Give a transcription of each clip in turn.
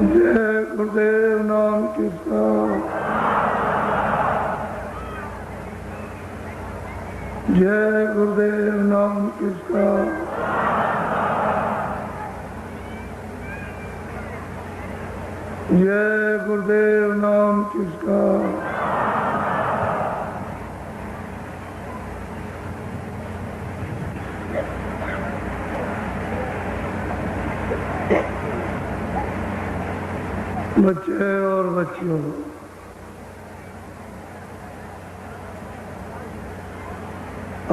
जय गुरुदेव नाम किसका, जय गुरुदेव नाम किसका, जय गुरुदेव नाम किसका। बच्चे और बच्चियों,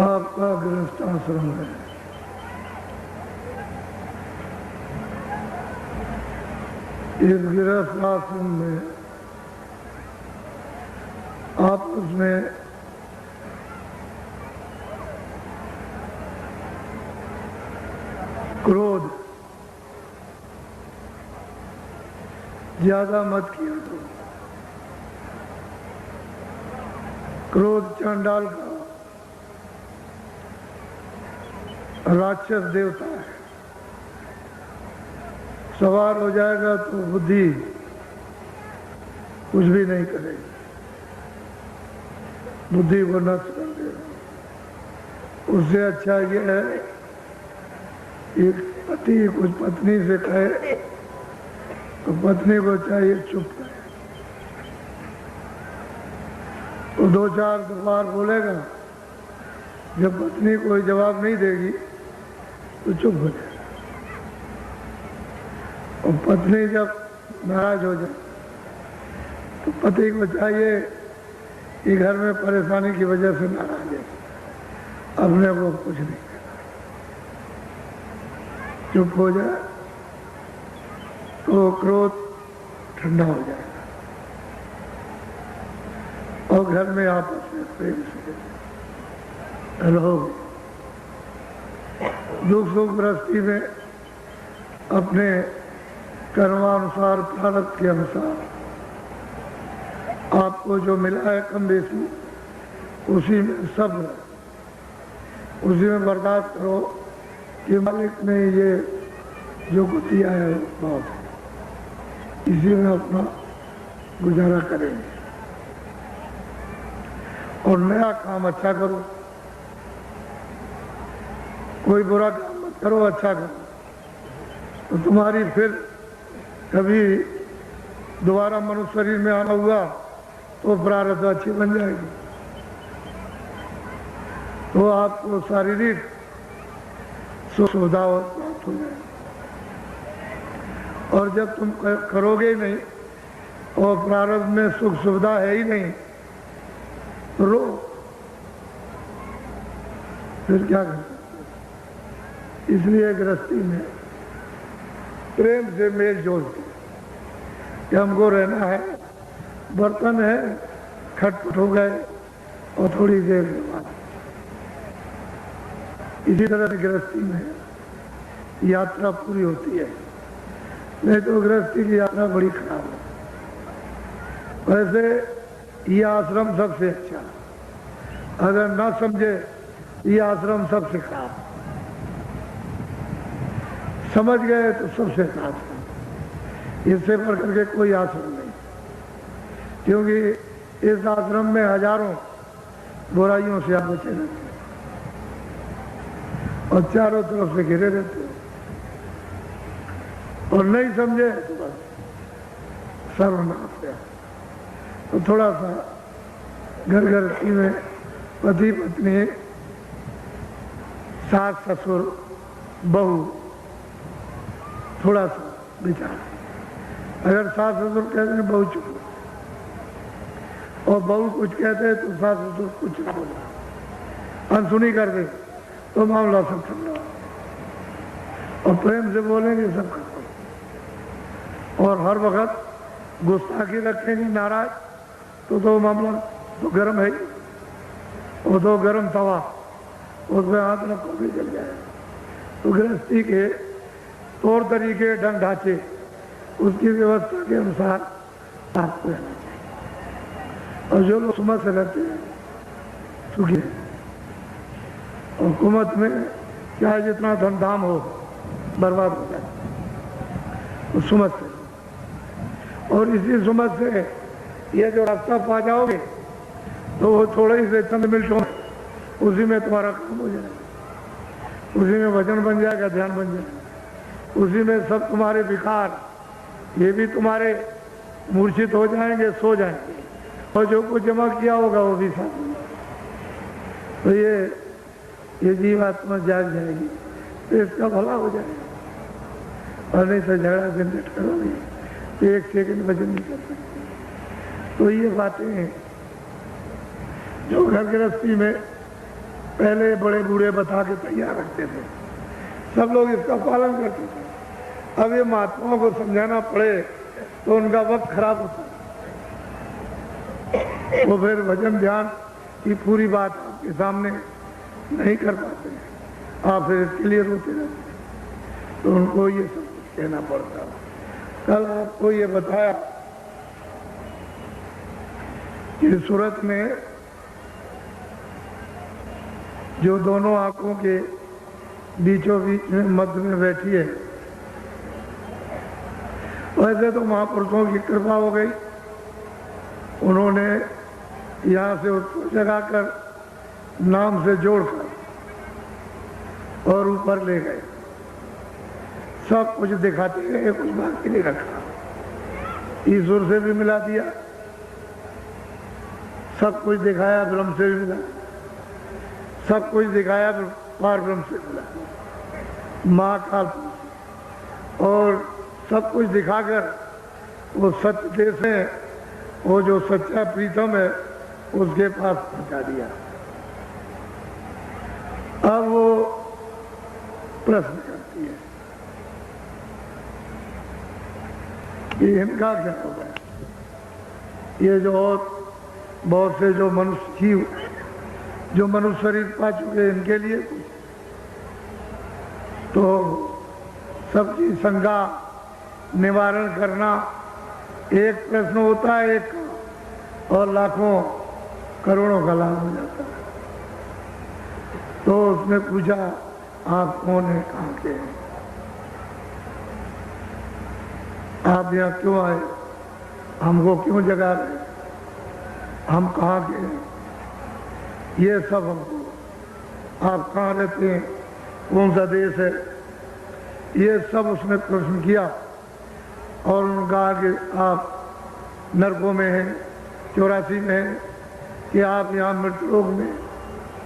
आपका गृहस्थ आश्रम है। इस गृहस्थ आश्रम में आपस में क्रोध ज्यादा मत किया तो। क्रोध चांडाल का राक्षस देवता है, सवार हो जाएगा तो बुद्धि कुछ भी नहीं करेगी, बुद्धि को नष्ट कर देगा। उससे अच्छा यह है एक पति कुछ पत्नी से कहे तो पत्नी को चाहिए चुप रहे। वो दो चार बार बोलेगा, जब पत्नी कोई जवाब नहीं देगी तो चुप हो जाएगा। और पत्नी जब नाराज हो जाए तो पति को चाहिए कि घर में परेशानी की वजह से नाराज है, अपने को कुछ नहीं कहना, चुप हो जाए तो क्रोध ठंडा हो जाएगा और घर में आपस में प्रेम से रहोगे। दुख सुख गृहस्थी में अपने कर्मानुसार प्रारब्ध के अनुसार आपको जो मिला है कम बेसी उसी में सब्र, उसी में बर्दाश्त करो कि मालिक ने ये जो कुछ दिया है बहुत है, इसी में अपना गुजारा करेंगे। और नया काम अच्छा करो, कोई बुरा काम मत करो, अच्छा करो तो तुम्हारी फिर कभी दोबारा मनुष्य शरीर में आना हुआ तो प्रारब्ध अच्छी बन जाएगी, तो आपको शारीरिक सुख सुविधा प्राप्त हो जाएगी। और जब तुम करोगे ही नहीं और प्रारब्ध में सुख सुविधा है ही नहीं तो रो, फिर क्या कर सकते। इसलिए गृहस्थी में प्रेम से मेल जोल के कि हमको रहना है, बर्तन है खटपट हो गए और थोड़ी देर के बाद, इसी तरह से गृहस्थी में यात्रा पूरी होती है। नहीं तो गृहस्थी की यात्रा बड़ी खराब है। वैसे ये आश्रम सबसे अच्छा, अगर ना समझे ये आश्रम सबसे खराब, समझ गए तो सबसे खराब। इससे बढ़ करके कोई आश्रम नहीं, क्योंकि इस आश्रम में हजारों बुराइयों से आप बचे रहते हैं और चारों तरफ से घिरे रहते हैं। और नहीं समझे तो बस सर्वनाश है। तो थोड़ा सा घर गृहस्थी में पति पत्नी, सास ससुर बहू, थोड़ा सा विचार। अगर सास ससुर कहते हैं बहू चुप और बहू कुछ कहते हैं तो सास ससुर कुछ ना बोला, अनसुनी कर दे तो मामला सब ठंडा। और प्रेम से बोलेंगे सब खत्म। और हर वक्त गुस्ताखी रखेंगे नाराज तो मामला तो गर्म है, और दो गर्म तवा उसमें हाथ रखो भी जल जाएगा। तो गृहस्थी के तौर तरीके ढंग ढांचे उसकी व्यवस्था के अनुसार आपको रहना चाहिए। और जो लोग सुमत से रहते हैं सुखी है, और हुकूमत में चाहे जितना धन धाम हो बर्बाद हो जाए, तो सुमत से और इसी समझ से ये जो रास्ता पा जाओगे तो वो थोड़े ही से चंद मिनटों में उसी में तुम्हारा काम हो जाएगा, उसी में वजन बन जाएगा, ध्यान बन जाएगा, उसी में सब तुम्हारे विकार ये भी तुम्हारे मूर्छित हो जाएंगे, सो जाएंगे, और जो कुछ जमा किया होगा वो भी साथ में। तो ये जीवात्मा जाग जाएगी तो इसका भला हो जाएगा, और नहीं तो झगड़ा झंझट करोगे तो एक सेकंड वजन नहीं कर सकते। तो ये बातें जो घर गृहस्थी में पहले बड़े बूढ़े बता के तैयार रखते थे, सब लोग इसका पालन करते थे। अब ये महात्माओं को समझाना पड़े तो उनका वक्त खराब होता है, वो फिर भजन ध्यान की पूरी बात आपके सामने नहीं कर पाते, आप फिर इसके लिए रोते रहते, तो उनको ये सब कुछ कहना पड़ता। कल आपको ये बताया कि सूरत में जो दोनों आंखों के बीचों बीच में मध्य में बैठी है, वैसे तो महापुरुषों की कृपा हो गई, उन्होंने यहाँ से उसको जगाकर नाम से जोड़कर और ऊपर ले गए, सब कुछ दिखाते गए, कुछ बाकी नहीं रखा, ईश्वर से भी मिला दिया, सब कुछ दिखाया, ब्रह्म से भी मिला, सब कुछ दिखाया, पार ब्रह्म से मिला, महाकाल, और सब कुछ दिखाकर वो सत्य देश में वो जो सच्चा प्रीतम है उसके पास पहुंचा दिया। अब वो प्रश्न करती है कि इनका क्या होगा, ये जो और बहुत से जो मनुष्य जीव जो मनुष्य शरीर पा चुके इनके लिए कुछ तो सबकी शंका निवारण करना एक प्रश्न होता है, एक और लाखों करोड़ों का लाभ हो जाता है। तो उसने पूछा आप कौन है, कहाँ के हैं, आप यहाँ क्यों आए, हमको क्यों जगा रहे, हम कहाँ के हैं, ये सब हमको, आप कहाँ रहते हैं, कौन सा देश है, ये सब उसने प्रश्न किया। और उन्होंने कहा कि आप नरकों में हैं, 84 में हैं, कि आप यहाँ मृत्यु लोक में,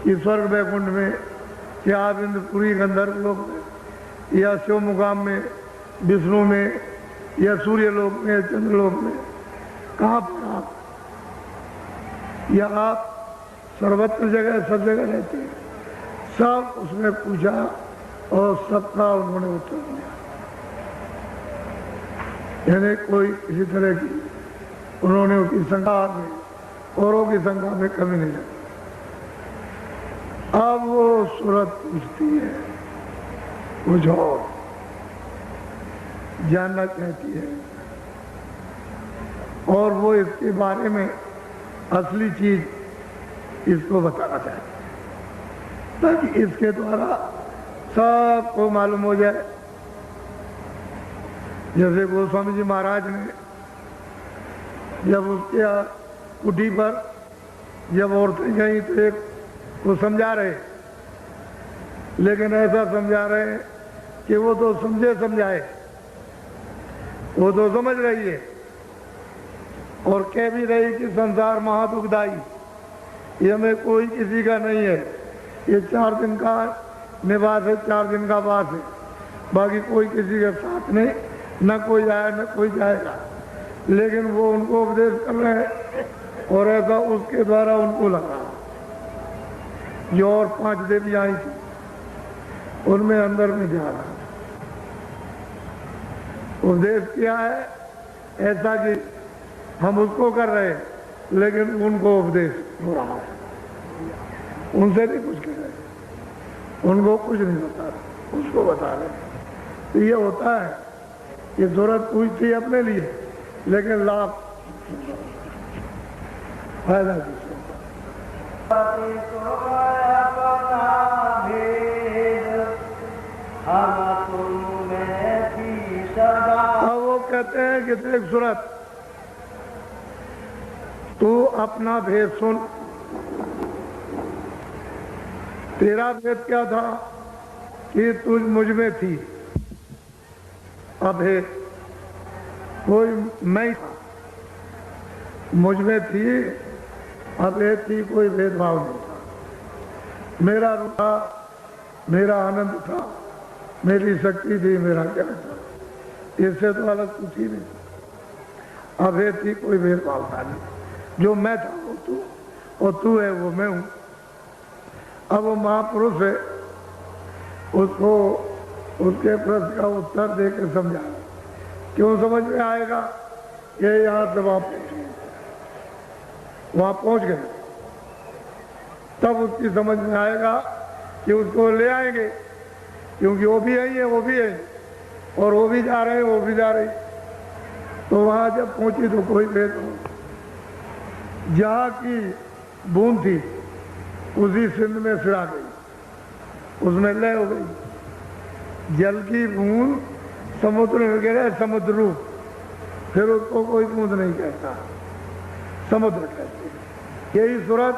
कि स्वर्ग वैकुंठ में, कि आप इंद्रपुरी गंधर्व लोक में, या शिव मुकाम में, विष्णु में, या सूर्य लोक में, चंद्रलोक में, कहाँ पर आप, या आप सर्वत्र जगह सब जगह रहते हैं, सब उसने पूछा और सबका उन्होंने उत्तर दिया। यानी कोई किसी तरह की उन्होंने उसकी शंका में औरों की शंका में कमी नहीं रखी। अब वो सूरत पूछती है, कुछ और जानना चाहती है, और वो इसके बारे में असली चीज इसको बताना चाहती है, ताकि इसके द्वारा सबको मालूम हो जाए। जैसे गोस्वामी जी महाराज ने जब उसके कुटी पर जब औरतें गई तो एक वो समझा रहे, लेकिन ऐसा समझा रहे कि वो तो समझे समझाए, वो तो समझ रही है और कह भी रही कि संसार महादुखदाई, ये में कोई किसी का नहीं है, ये 4 दिन का निवास है, 4 दिन का वास है, बाकी कोई किसी के साथ नहीं, न कोई आया न कोई जाएगा। लेकिन वो उनको उपदेश कर रहे हैं और ऐसा उसके द्वारा उनको लगा। जो और 5 देवी आई थी उनमें अंदर में जा रहा, उपदेश किया है ऐसा कि हम उसको कर रहे हैं, लेकिन उनको उपदेश हो रहा है, उनसे नहीं कुछ कह रहे, उनको कुछ नहीं बता रहे, उसको बता रहे। तो ये होता है कि जरूरत पूछती है अपने लिए, लेकिन लाभ फायदा अब वो कहते हैं कि देख सूरत, तू अपना भेद सुन। तेरा भेद क्या था कि तुझ मुझ में थी, अभेद कोई मैं था, मुझ में थी, अभेद थी, कोई भेदभाव नहीं था। मेरा रूप था, मेरा आनंद था, मेरी शक्ति थी, मेरा ज्ञान था, इससे तो अलग कुछ ही नहीं। अभेद थी, कोई भेदभाव था नहीं। जो मैं था वो तू, और तू है वो मैं हूं। अब वो महापुरुष है, उसको उसके प्रश्न का उत्तर देकर समझा। क्यों समझ में आएगा? ये यहां से वहां पहुंचे, वहां पहुंच गए, तब उसकी समझ में आएगा कि उसको ले आएंगे, क्योंकि वो भी आई है, वो भी है, और वो भी जा रहे हैं, वो भी जा रही। तो वहां जब पहुंची तो कोई भेद नहीं। जहां की बूंद थी उसी सिंध में सिरा गई, उसमें लय हो गई। जल की बूंद समुद्र में गिरे, समुद्र रूप, फिर उसको कोई बूंद नहीं कहता, समुद्र कहते हैं। यही सूरत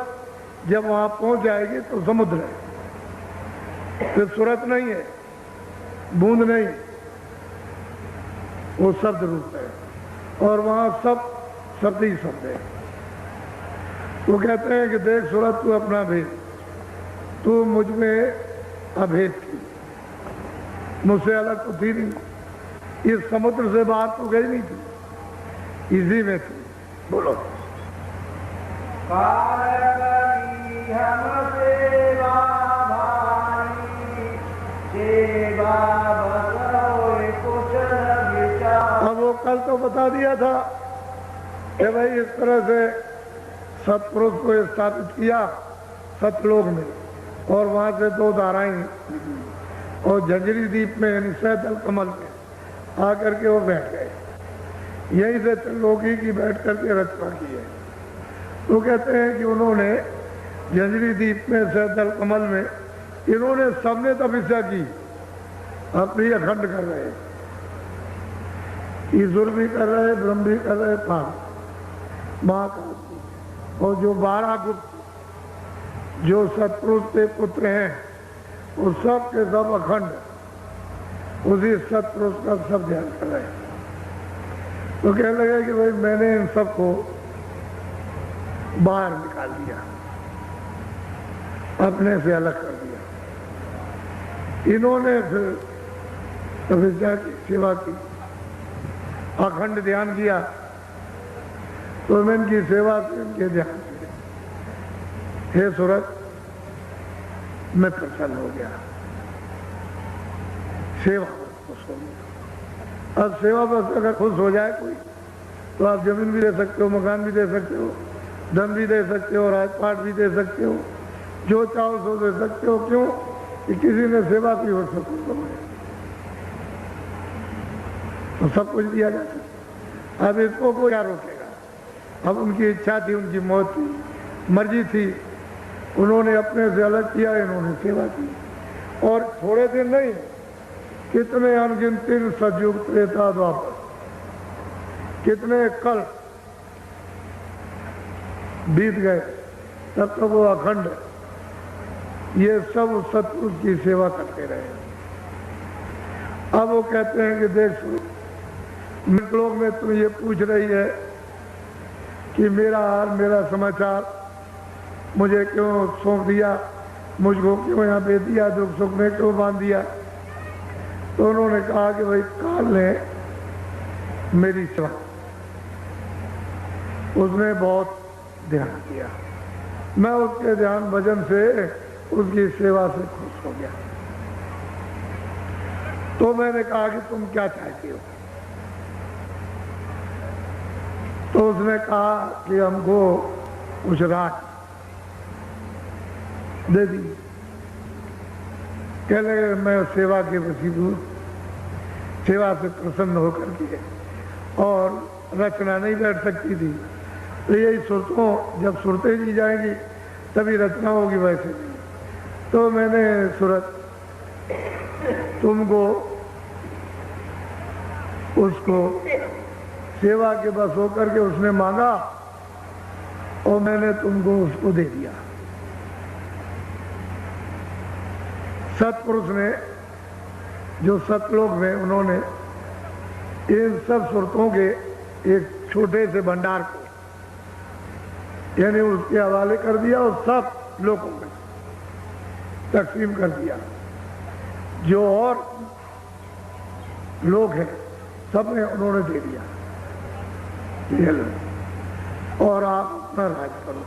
जब वहां पहुंच जाएगी तो समुद्र है, फिर सूरत नहीं है, बूंद नहीं, वो शब्द रूप है, और वहां सब शब्द ही शब्द है। वो कहते हैं कि देख सूरत तू अपना भेद, तू मुझ में अभेद थी, मुझसे अलग तो थी नहीं, इस समुद्र से बाहर तो गई नहीं थी, इसी में थी। बोलो। अब वो कल तो बता दिया था कि भाई इस तरह से सतपुरुष को स्थापित किया सतलोक में, और वहां से 2 धाराएं, और झंझरी द्वीप में यानी सैदल कमल में आकर के वो बैठ गए। यहीं से त्रिलोकी की बैठ करके रचना की है। तो कहते हैं कि उन्होंने झंझरी द्वीप में सैदल कमल में इन्होंने सबने तपस्या की, अपनी अखंड कर रहे, ईश्वर भी कर रहे, ब्रह्म भी कर रहे, महाकाल, और जो 12 गुप्त जो सतपुरुष के पुत्र हैं वो सब के सब अखंड उसी सतपुरुष का सब ध्यान कर रहे हैं। तो कहने लगे कि भाई मैंने इन सबको बाहर निकाल दिया, अपने से अलग कर दिया। इन्होंने फिर तपस्या की, सेवा की, अखंड ध्यान किया, तो मैं इनकी सेवा से इनके ध्यान से हे सूरत मैं प्रसन्न हो गया। सेवा खुश हो गया। अब सेवा बस अगर खुश हो जाए कोई, तो आप जमीन भी दे सकते हो, मकान भी दे सकते हो, धन भी दे सकते हो, राजपाट भी दे सकते हो, जो चाहो सो दे सकते हो। क्यों? कि किसी ने सेवा की और सब कुछ तो सब कुछ दिया जा सकता। अब इसको कोई क्या रोकेगा? अब उनकी इच्छा थी, उनकी मौत थी, मर्जी थी, उन्होंने अपने से अलग किया, इन्होंने सेवा की। और थोड़े दिन नहीं, कितने अनगिनती सतयुग त्रेता द्वापर, कितने कल बीत गए, तब तक वो अखंड ये सब सतपुरुष की सेवा करते रहे। अब वो कहते हैं कि देख लोग में तू ये पूछ रही है कि मेरा हाल, मेरा समाचार मुझे क्यों सौंप दिया, मुझको क्यों यहाँ भेज दिया, दुख सुख में क्यों बांध दिया। तो उन्होंने कहा कि भाई काल ने मेरी सेवा, उसने बहुत ध्यान किया, मैं उसके ध्यान भजन से, उसकी सेवा से खुश हो गया। तो मैंने कहा कि तुम क्या चाहती हो? तो उसने कहा कि हमको कुछ रात दे दी। कह लगे मैं सेवा के वसीबू, सेवा से प्रसन्न होकर के, और रचना नहीं बैठ सकती थी, तो यही सुरतों जब सुरतें दी जाएंगी तभी रचना होगी, वैसे नहीं। तो मैंने सूरत तुमको उसको सेवा के बस होकर के उसने मांगा, और मैंने तुमको उसको दे दिया। सतपुरुष ने, जो सतलोक में, उन्होंने इन सब सुरतों के एक छोटे से भंडार को यानी उसके हवाले कर दिया और सब लोगों में तकसीम कर दिया। जो और लोग हैं सब ने उन्होंने दे दिया, ये लो और आप अपना राज करो।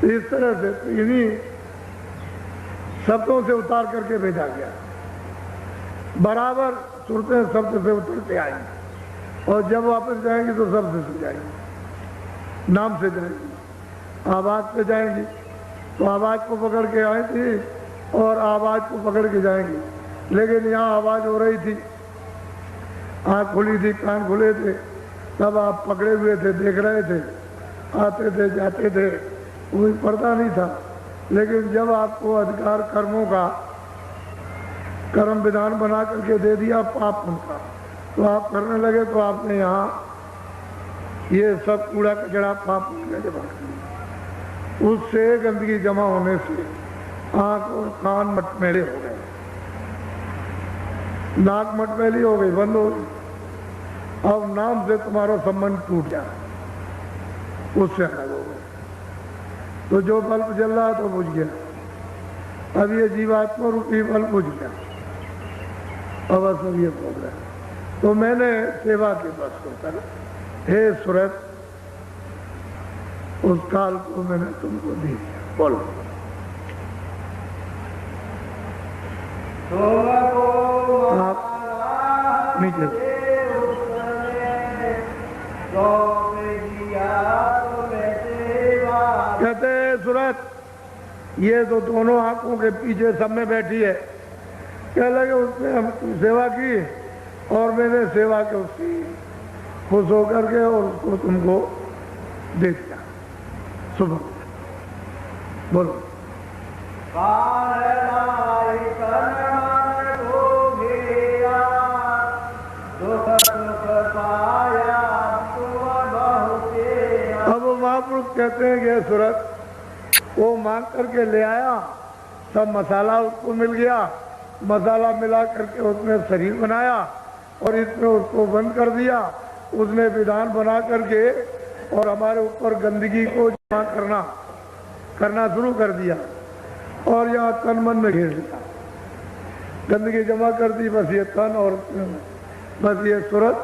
इस तरह से इन्हीं शब्दों से उतार करके भेजा गया। बराबर सूरतें शब्द से उतरते आएंगी और जब वापस जाएंगी तो शब्द से जाएंगी, नाम से जाएंगी, आवाज से जाएंगी तो आवाज को पकड़ के आई थी और आवाज को पकड़ के जाएंगी। लेकिन यहाँ आवाज हो रही थी, आँख खुली थी, कान खुले थे, तब आप पकड़े हुए थे, देख रहे थे, आते थे जाते थे, कोई पर्दा नहीं था। लेकिन जब आपको अधिकार कर्मों का कर्म विधान बना करके दे दिया पाप उनका, तो आप करने लगे। तो आपने यहाँ ये सब कूड़ा कचड़ा पाप उनका जमा कर दिया। उससे गंदगी जमा होने से आँख और कान मटमैले हो गए, नाक मटमैली हो गई, बंद हो गई। अब नाम से तुम्हारा संबंध टूट गया, उससे अलग हो गए। तो जो बल्ब जल रहा तो बुझ गया। अब ये जीवात्मा रूपी बल्ब बुझ गया, अब सब ये हो गया। तो मैंने सेवा के बस होकर, हे सुरत, उस काल को मैंने तुमको दी दिया। बोलो आप नीचे कहते सूरत, ये तो दोनों आंखों के पीछे सब में बैठी है। कह लगे उसने हम सेवा की और मैंने सेवा के उसकी खुश होकर के और उसको तुमको दे दिया। सुबह बोलो अब महापुरुष कहते हैं कि सूरत, वो मांग करके ले आया, सब मसाला उसको मिल गया, मसाला मिला करके उसने शरीर बनाया और इसमें उसको बंद कर दिया। उसने विधान बना करके और हमारे ऊपर गंदगी को जमा करना शुरू कर दिया और यहाँ तन मन में घेर दिया, गंदगी जमा कर दी। बस ये तन और बस ये सूरत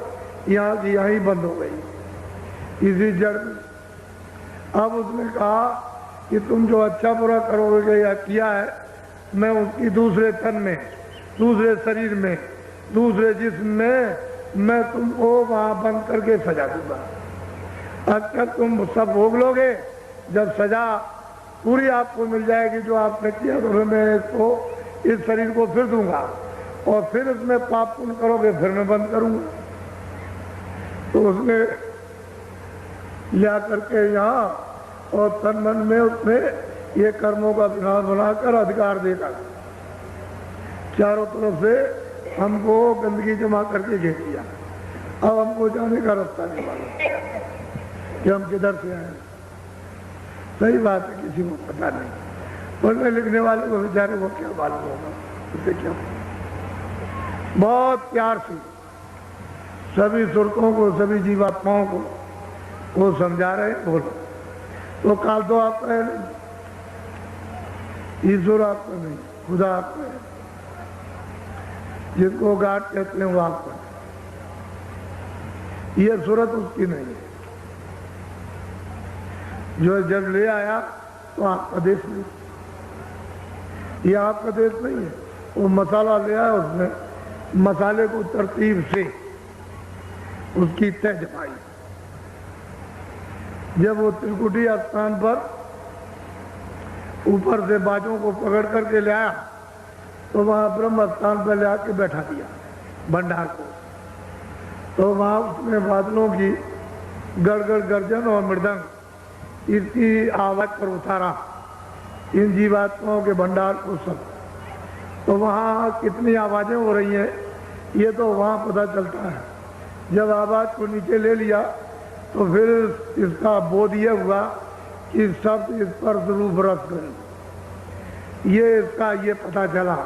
यहाँ की यहाँ ही बंद हो गई, इसी जड़ में। अब उसने कहा कि तुम जो अच्छा बुरा करोगे या किया है, मैं उसकी दूसरे तन में, दूसरे शरीर में, दूसरे जिस्म में मैं तुमको वहाँ बंद करके सजा दूंगा। अगर तुम सब भोग लोगे, जब सजा पूरी आपको मिल जाएगी जो आपने किया, तो फिर मैं इसको, इस शरीर को फिर दूंगा और फिर इसमें पाप पुण्य करोगे, फिर मैं बंद करूंगा। तो उसने लिया करके यहाँ और तन मन में उसने ये कर्मों का विधान बनाकर अधिकार देगा। चारों तरफ से हमको गंदगी जमा करके घेर दिया। अब हमको जाने का रास्ता नहीं मालूम कि हम किधर से आए। सही बात है, किसी को पता नहीं, पढ़ने लिखने वाले को बेचारे को क्या मालूम होगा, उसे क्या। बहुत प्यार से सभी सुरतों को, सभी जीवात्माओं को वो समझा रहे। बोलो तो काल तो आपका है नहीं, ईश्वर आपका नहीं, खुदा आपका है। जिसको गाठ कहते हैं वो आपका, ये सूरत उसकी नहीं है। जो जब ले आया तो आपका देश नहीं, ये आपका देश नहीं है। वो मसाला ले आया, उसने मसाले को तरतीब से उसकी तय जमाई। जब वो त्रिकुटी स्थान पर ऊपर से बाजों को पकड़ करके ले आया, तो वहाँ ब्रह्म स्थान पर ले आके बैठा दिया भंडार को। तो वहाँ उसने बादलों की गड़गड़ गर्जन और मृदंग इसकी आवाज पर उतारा इन जीवात्माओं के भंडार को सब। तो वहाँ कितनी आवाजें हो रही हैं ये तो वहाँ पता चलता है। जब आवाज को नीचे ले लिया तो फिर इसका बोध ये हुआ कि शब्द स्पर्श रूप रस गंध, ये इसका ये पता चला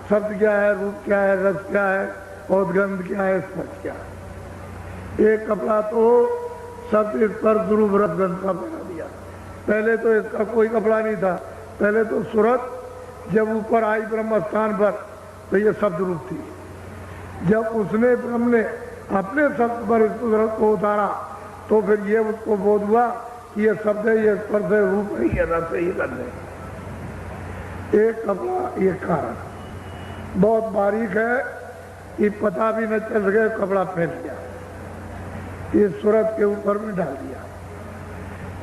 शब्द क्या है, रूप क्या है, रस क्या है और गंध क्या है, स्पर्श क्या है। एक कपड़ा तो शब्द स्पर्श रूप रस गंध का बना दिया। पहले तो इसका कोई कपड़ा नहीं था। पहले तो सूरत जब ऊपर आई ब्रह्म स्थान पर तो ये शब्द रूप थी। जब उसने ब्रह्म ने अपने शब्द पर इस सूरत को उतारा तो फिर ये उसको बोध हुआ कि ये शब्द है, ये स्पर्श है, रूप है, ये रस है, ये गंध है। एक कपड़ा एक कारण बहुत बारीक है कि पता भी न चल सके, कपड़ा पहन लिया, इस सूरत के ऊपर में डाल दिया।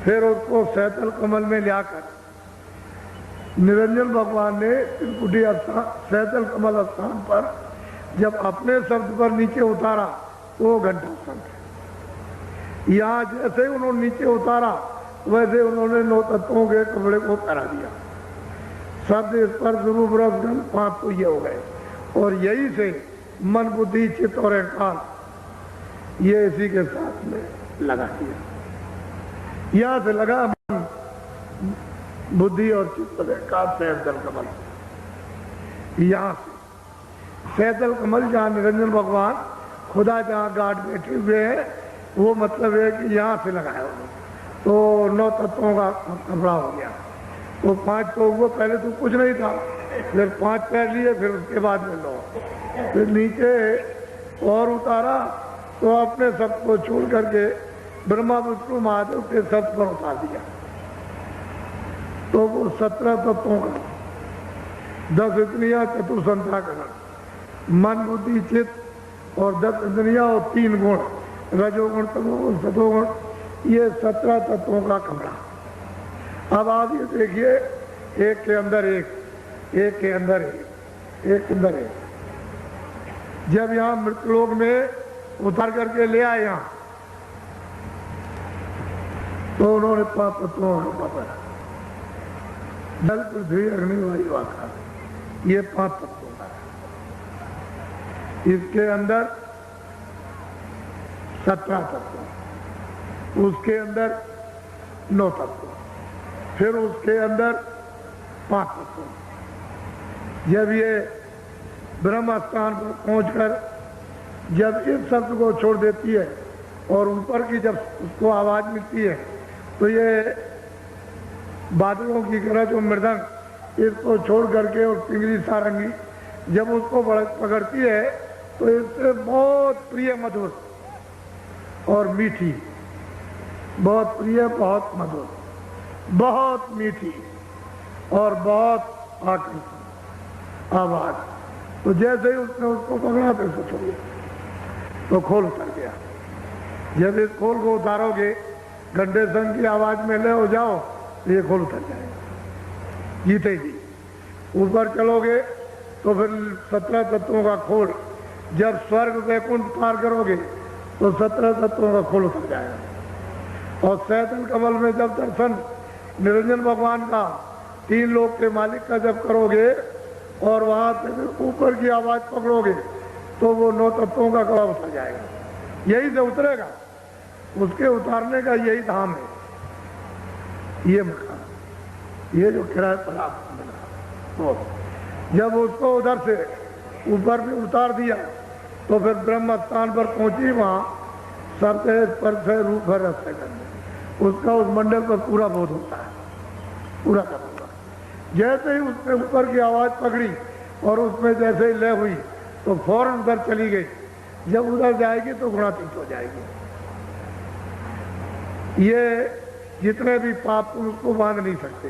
फिर उसको सैतल कमल में लाकर निरंजन भगवान ने त्रिकुटी सैतल कमल स्थान पर जब अपने शब्द पर नीचे उतारा तो घंटा संत। यहाँ जैसे उन्होंने नीचे उतारा वैसे उन्होंने 9 तत्वों के कपड़े को पहना दिया। शब्द स्पर्श रूप रस गंध 5 तो ये हो गए, और यही से मन बुद्धि चित्त और अहंकार ये इसी के साथ में लगा दिया। यहाँ से लगा मन बुद्धि और चित्त और अहंकार सैतल कमल। यहाँ से सैतल कमल जहाँ निरंजन भगवान खुदा जहाँ गार्ड बैठे हुए हैं, वो मतलब है कि यहाँ से लगाया उन्होंने तो 9 तत्वों का कपड़ा हो गया। तो 5 तो वो पहले तो कुछ नहीं था, फिर 5 पैर लिए, फिर उसके बाद में 9, फिर नीचे और उतारा तो अपने शब्द को छोड़ करके ब्रह्मा विष्णु महादेव के शब्द पर उतार दिया। तो वो 17 तत्वों का 10 इंद्रियां चतुर्संध्याकरण मन बुद्धि चित्त और 10 इंद्रियां और 3 गुण रजोगुण तमोगुण सतोगुण, ये 17 तत्वों का कमरा। अब आप ये देखिए, एक के अंदर एक, एक के अंदर एक, एक के अंदर एक। जब यहाँ मृतलोक में उतार करके ले आए यहाँ तो उन्होंने 5 तत्वों का पकड़ा, जल पृथ्वी अग्नि वायु आकाश, ये 5 तत्वों का है। इसके अंदर 17 तत्व, उसके अंदर 9 तत्व, फिर उसके अंदर 5 तत्व। जब ये ब्रह्म स्थान पर पहुंचकर जब इस शब्द को छोड़ देती है और ऊपर की जब उसको आवाज मिलती है तो ये बादलों की गरज और मृदंग इसको छोड़ करके और पिंगली सारंगी जब उसको पकड़ती है तो इससे बहुत प्रिय मधुर और मीठी, बहुत प्रिय, बहुत मधुर, बहुत मीठी और बहुत आकर्षक आवाज। तो जैसे ही उसने उसको पकड़ा तो उसको छोड़ दिया तो खोल उतर गया। जब इस खोल को उतारोगे, घंटे संग की आवाज में ले हो जाओ तो ये खोल उतर जाएगा जीते जी। ऊपर चलोगे तो फिर 17 तत्वों का खोल, जब स्वर्ग वैकुंठ पार करोगे तो 17 तत्वों का खोल उतर जाएगा। और सैतल कमल में जब दर्शन निरंजन भगवान का 3 लोक के मालिक का जब करोगे और वहां से ऊपर की आवाज पकड़ोगे तो वो 9 तत्वों का कड़ा उतर जाएगा। यही से उतरेगा, उसके उतारने का यही धाम है, ये मकान, ये जो किराए पर आप मिला। जब उसको उधर से ऊपर भी उतार दिया तो फिर ब्रह्म स्थान पर पहुंची, वहां शब्द है, स्पर्श है, रूप है, रस है, गंध है, उसका उस मंडल पर पूरा बोध होता है, पूरा का पूरा। जैसे ही उसने ऊपर की आवाज पकड़ी और उसमें जैसे ही लय हुई तो फौरन उधर चली गई। जब उधर जाएगी तो गुणातीत हो जाएगी। ये जितने भी पाप उसको बांध नहीं सकते,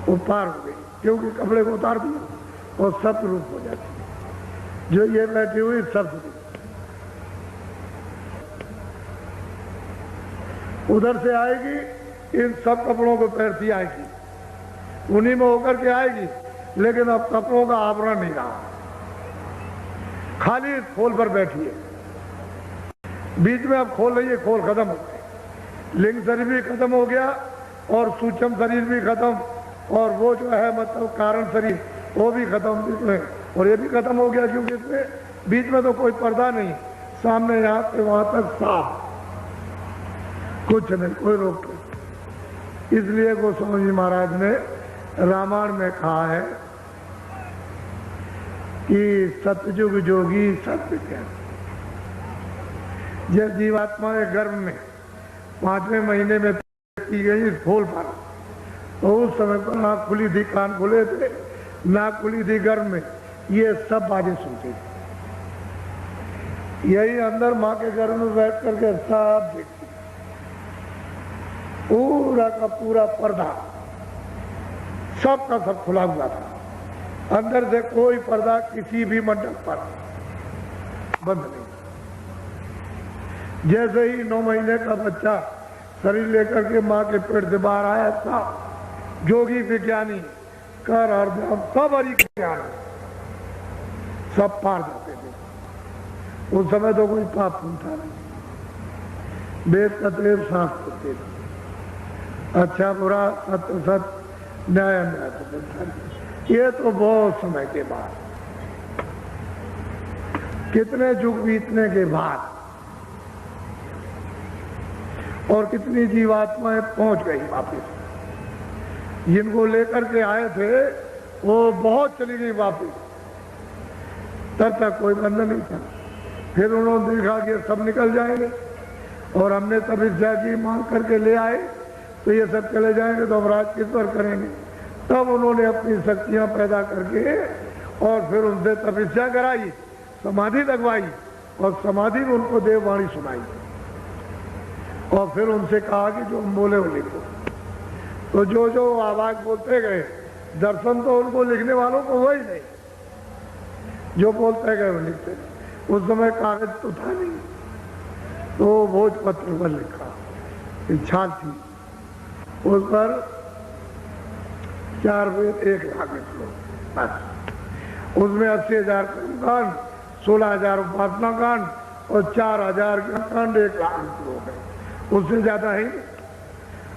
वो पार हो गई, क्योंकि कपड़े को उतार दिया और सत्य रूप हो जाती है। जो ये बैठी हुई सत्य रूप उधर से आएगी, इन सब कपड़ों को पहनती आएगी, उन्हीं में होकर के आएगी, लेकिन अब कपड़ों का आवरण नहीं रहा, खाली खोल पर बैठी है। बीच में अब खोल रही है, खोल खत्म हो गए, लिंग शरीर भी खत्म हो गया और सूक्ष्म शरीर भी खत्म, और वो जो है मतलब कारण शरीर वो भी खत्म इसमें, और ये भी खत्म हो गया, क्योंकि इसमें बीच में तो कोई पर्दा नहीं, सामने यहाँ से वहां तक साफ। कुछ नहीं, कोई रोक टोक। इसलिए गोस्वामी जी महाराज ने रामायण में कहा है कि सतयुग जोगी सत्य क्या, जब जीवात्मा के गर्भ में 5वें महीने में की गई फूल पर, तो उस समय पर आँख खुली थी, कान खुले थे, नाक खुली थी गर्भ में, ये सब बातें सुनती थी। यही अंदर माँ के गर्भ में बैठ करके सब देखती, पूरा का पूरा पर्दा सब का सब खुला हुआ था। अंदर से कोई पर्दा किसी भी मंडप पर बंद नहीं। जैसे ही 9 महीने का बच्चा शरीर लेकर के माँ के पेट से बाहर आया था, जोगी विज्ञानी कर और ध्यान सब हरि ज्ञान सब पार जाते थे। उस समय तो कोई पाप था नहीं, वेद कतलेब शास्त्र थे, अच्छा बुरा सत्य सत्य न्याय अन्याय। ये तो बहुत समय के बाद, कितने युग बीतने के बाद और कितनी जीवात्माएं पहुंच गई वापिस। जिनको लेकर के आए थे वो बहुत चली गई वापिस, तब तक कोई बंधन नहीं था। फिर उन्होंने देखा कि सब निकल जाएंगे और हमने तपस्या की मांग करके ले आए तो ये सब चले जाएंगे तो हम राज किस पर करेंगे। तब उन्होंने अपनी शक्तियां पैदा करके और फिर उनसे तपस्या कराई, समाधि लगवाई और समाधि में उनको देववाणी सुनाई और फिर उनसे कहा कि जो हम बोले वो लिखो। तो जो जो आवाज बोलते गए, दर्शन तो उनको लिखने वालों को हुआ ही नहीं, जो बोलते गए वो लिखते। उस समय कागज तो था नहीं, तो भोजपत्र पर लिखा, छाल थी, उस पर 4 वेद 1 लाख श्लोक बस। उसमें 80,000 कर्मकांड, 16,000 उपासना कांड और 4,000 कांड, 1 लाख श्लोक है, उससे ज्यादा है।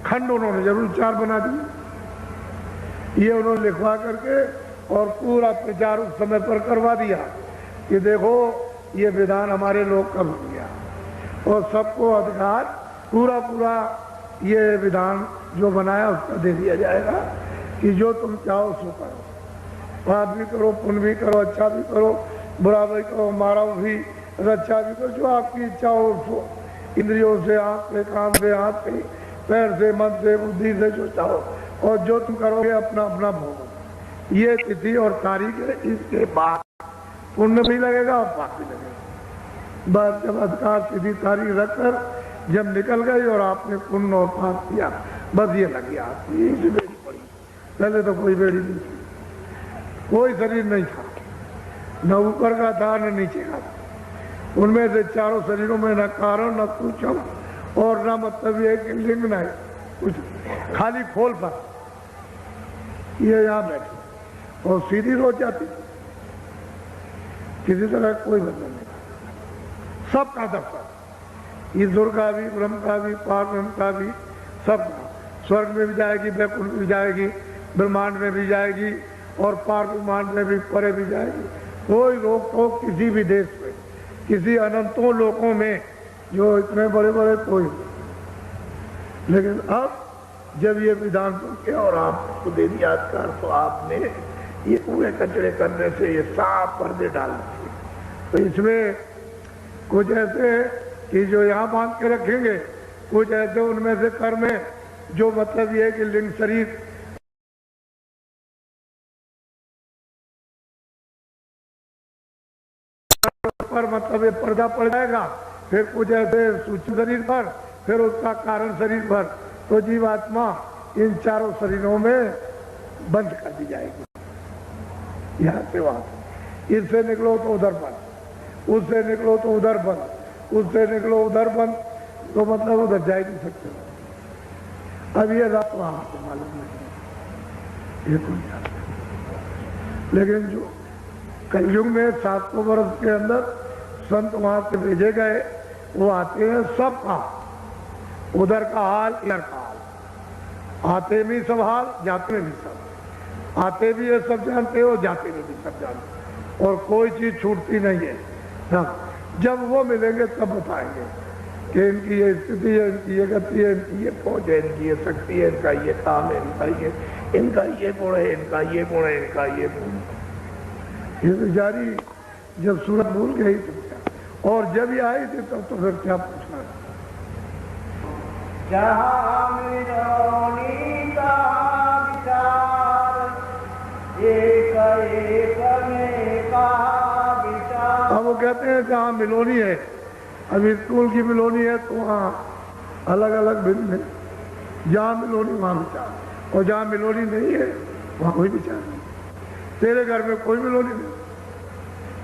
खंड उन्होंने जरूर 4 बना दिए। ये उन्होंने लिखवा करके और पूरा प्रचार उस समय पर करवा दिया कि देखो ये विधान हमारे लोग कर दिया और सबको अधिकार पूरा पूरा ये विधान जो बनाया उसका दे दिया जाएगा कि जो तुम चाहो सो करो, पाप भी करो, पुण्य भी करो, अच्छा भी करो, बुरा भी करो, मारो भी, रक्षा भी करो, जो आपकी इच्छा हो सो, इंद्रियों से, आंख से, कान से, हाथ से, पैर से, मन से, बुद्धि से, जो चाहो, और जो तुम करोगे अपना अपना भोगो। ये तिथि और तारीख है, इसके बाद पुण्य भी लगेगा और पाप भी लगेगा। बस जब अधिकार तिथि तारीख रखकर जब निकल गई और आपने पुण्य और पाप किया, बस ये लगी आपकी यही से बेड़ी पड़ी। पहले तो कोई बेड़ी नहीं थी, कोई शरीर नहीं था, न ऊपर का था न नीचे का था। उनमें से चारों शरीरों में न कारण न सूचम और न मतलब ये कि लिंग न है कुछ, खाली खोल पर ये यहाँ बैठे और सीधी रोज जाती, किसी तरह कोई बदल नहीं, सबका दफ्तर, ईश्वर का भी, ब्रह्म का भी, पार ब्रह्म का भी, सबका। स्वर्ग में भी जाएगी, वैकुंठ भी जाएगी, ब्रह्मांड में भी जाएगी और पार ब्रह्मांड में भी, परे भी जाएगी। कोई रोक टोक किसी भी देश में, किसी अनंतों लोकों में जो इतने बड़े बड़े कोई। लेकिन अब जब ये विधान सुन के और आपको दे दिया अधिकार, तो आपने ये कूड़े कचड़े करने से ये साफ पर्दे डाल दिए। तो इसमें कुछ ऐसे कि जो यहाँ बांध के रखेंगे, कुछ ऐसे उनमें से कर्म है जो मतलब ये है कि लिंग शरीर पर मतलब ये पर्दा पड़ जाएगा, फिर कुछ ऐसे सूक्ष्म शरीर पर, फिर उसका कारण शरीर पर। तो जीवात्मा इन चारों शरीरों में बंद कर दी जाएगी। यहाँ से वहां, इससे निकलो तो उधर बंद, उससे निकलो तो उधर बंद, उससे निकलो उधर बंद, तो मतलब उधर जा ही नहीं सकते। अब ये रात वहां को मालूम नहीं, ये कोई जानता। लेकिन जो कलयुग में 700 वर्ष के अंदर संत वहां से भेजे गए, वो आते हैं सबका, उधर का हाल इधर का हाल, आते भी सब हाल, जाते भी सब, आते भी ये सब जानते हो, जाते भी सब जानते, और कोई चीज छूटती नहीं है। सब जब वो मिलेंगे तब बताएंगे। कि इनकी ये स्थिति है, इनकी ये गति है, इनकी ये पहुँच है, इनकी ये शक्ति है, इनका ये काम है, इनका ये गुण है, इनका ये गुण है, इनका ये गुण है। ये बेचारी जब सूरत भूल गई तो क्या, और जब ये आई थी तब तो फिर क्या पूछना। अब वो कहते हैं जहाँ मिलोनी है, अभी स्कूल की मिलोनी है तो वहाँ अलग अलग भिन्न है, जहाँ मिलोनी वहाँ विचार, और जहाँ मिलोनी नहीं है वहाँ कोई विचार नहीं। तेरे घर में कोई मिलोनी नहीं,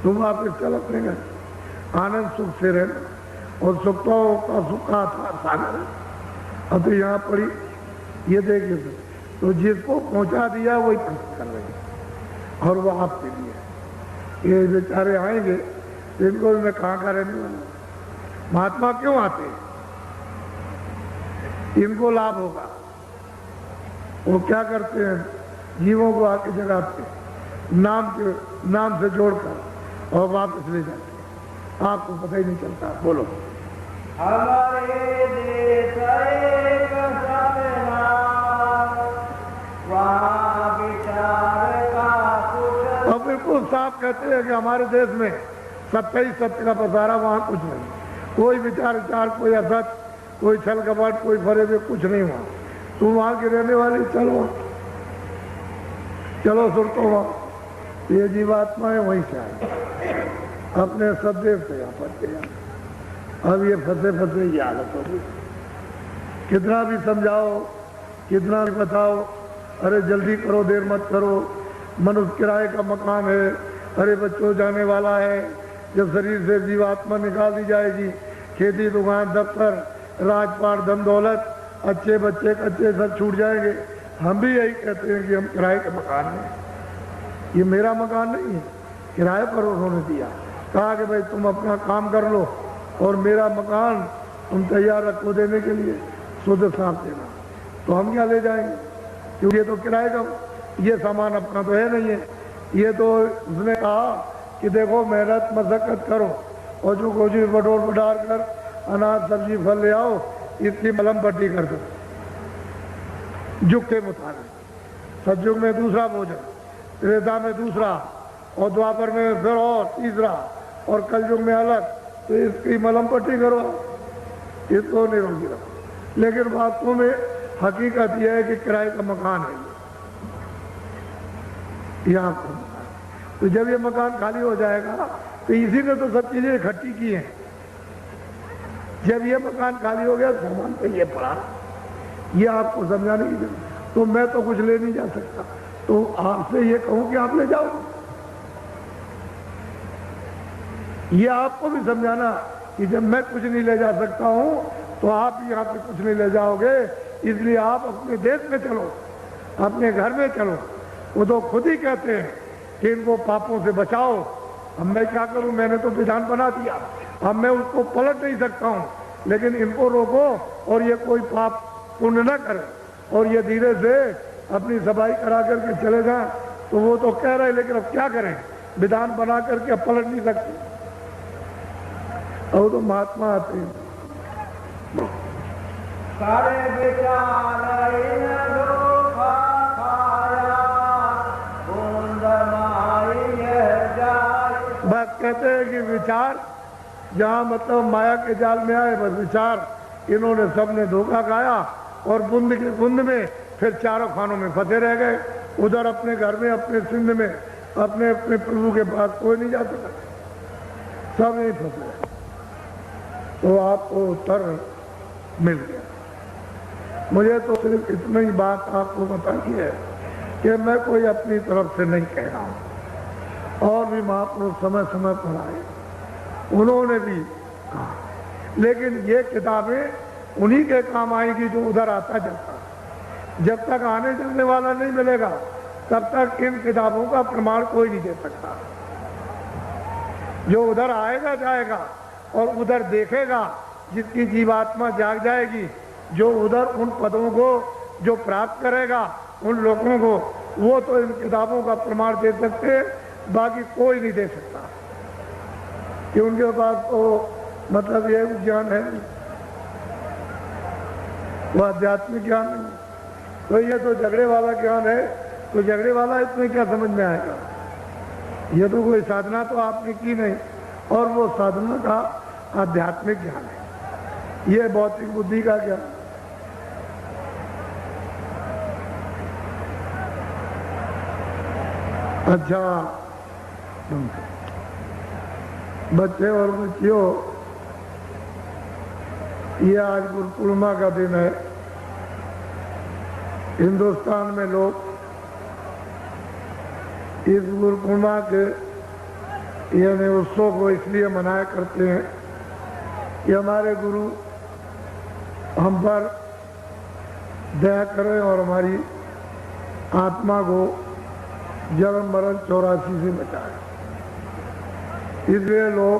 तुम वापिस चल अपने घर, आनंद सुख से रहना, और सुखों का सुखा था सागर। अब तो यहाँ पड़ी ये देखिए तो जिसको पहुँचा दिया वही प्रश्न कर रहे हैं, और वो आपके लिए। ये बेचारे आएंगे इनको भी मैं कहाँ का रहने वाला। महात्मा क्यों आते हैं? इनको लाभ होगा। वो क्या करते हैं, जीवों को आके जगाते हैं, नाम से जोड़कर और वापस ले जाते हैं, आपको पता ही नहीं चलता। बोलो। हमारे देश एक सपना, वहाँ विचार का कुछ। और बिल्कुल साफ कहते हैं कि हमारे देश में सत्य ही सत्य का पसारा, वहाँ कुछ नहीं, कोई विचार, कोई असत, कोई छल कपट, कोई फरेबे, कुछ नहीं हुआ। तुम वहाँ की रहने वाली, चलो सुरतो वहाँ। ये जीवात्मा है, वहीं से आए, अपने सदैव से यहाँ पर गया। अब ये फंसे ये हालत होगी। कितना भी समझाओ, कितना भी बताओ, अरे जल्दी करो, देर मत करो, मनुष्य किराए का मकान है, अरे बच्चों जाने वाला है, जब शरीर से जीवात्मा निकाल दी जाएगी, खेती, दुकान, दफ्तर, राजपाट, धन दौलत, अच्छे बच्चे कच्चे सब छूट जाएंगे। हम भी यही कहते हैं कि हम किराए के मकान में, ये मेरा मकान नहीं है, किराए पर उन्होंने दिया, कहा कि भाई तुम अपना काम कर लो और मेरा मकान तुम तैयार रखो देने के लिए, शुद्ध साफ देना। तो हम क्या ले जाएंगे, क्योंकि ये तो किराए का, ये सामान अपना तो है नहीं है। ये तो उसने कहा कि देखो मेहनत मशक्कत करो और जो गोजी बटोर बटार कर अनाज सब्जी फल ले आओ, इसकी मलम पट्टी कर दो जुग के मुताबिक। सतयुग में दूसरा भोजन, त्रेता में दूसरा, और द्वापर में फिर और तीसरा, और कलयुग में अलग, तो इसकी मलम पट्टी करो, इसको निरोगी रखो। लेकिन वास्तव में हकीकत यह है कि किराए का मकान है ये आपको। तो जब ये मकान खाली हो जाएगा तो इसी ने तो सब चीजें इकट्ठी की हैं। जब ये मकान खाली हो गया, सामान पे ये पड़ा, ये आपको समझाने की जरूरत। तो मैं तो कुछ ले नहीं जा सकता, तो आपसे ये कहूं कि आप ले जाओ। ये आपको भी समझाना कि जब मैं कुछ नहीं ले जा सकता हूं तो आप यहाँ पे कुछ नहीं ले जाओगे, इसलिए आप अपने देश में चलो, अपने घर में चलो। वो तो खुद ही कहते हैं कि इनको पापों से बचाओ। अब मैं क्या करूं, मैंने तो विधान बना दिया, अब मैं उसको पलट नहीं सकता हूं, लेकिन इनको रोको और ये कोई पाप पुण्य न करे, और ये धीरे से अपनी सफाई करा करके चले जाएं। तो वो तो कह रहे, लेकिन अब क्या करें, विधान बना करके अब पलट नहीं सकते। अब तो महात्मा आते हैं, सारे विचार धोखा खाया, बस कहते हैं कि विचार जहाँ मतलब माया के जाल में आए, बस विचार इन्होंने सबने धोखा खाया, और बूंद के बूंद में फिर चारों खानों में फंसे रह गए। उधर अपने घर में, अपने सिंध में, अपने अपने प्रभु के पास कोई नहीं जा सका, सब यही फंसे। तो आपको उत्तर मिल गया। मुझे तो सिर्फ इतनी ही बात आपको बतानी है कि मैं कोई अपनी तरफ से नहीं कह रहा हूँ, और भी महापुरुष समय समय पर आए, उन्होंने भी कहा, लेकिन ये किताबें उन्हीं के काम आएगी जो उधर आता जाता। जब तक आने जाने वाला नहीं मिलेगा तब तक इन किताबों का प्रमाण कोई नहीं दे सकता। जो उधर आएगा जाएगा और उधर देखेगा, जिसकी जीवात्मा जाग जाएगी, जो उधर उन पदों को जो प्राप्त करेगा, उन लोगों को, वो तो इन किताबों का प्रमाण दे सकते हैं, बाकी कोई नहीं दे सकता, कि उनके पास तो मतलब ये ज्ञान है। वो आध्यात्मिक ज्ञान नहीं है। तो ये तो झगड़े वाला ज्ञान है, तो झगड़े वाला इसमें क्या समझ में आएगा? ये तो कोई साधना तो आपने की नहीं, और वो साधना का आध्यात्मिक ज्ञान है, ये भौतिक बुद्धि का ज्ञान। अच्छा बच्चे और बच्चियों, ये आज गुरु पूर्णिमा का दिन है। हिंदुस्तान में लोग इस गुरु पूर्णिमा के यानी उत्सव को इसलिए मनाया करते हैं कि हमारे गुरु हम पर दया करें और हमारी आत्मा को जन्म मरण 84 से बचाए। इसलिए लोग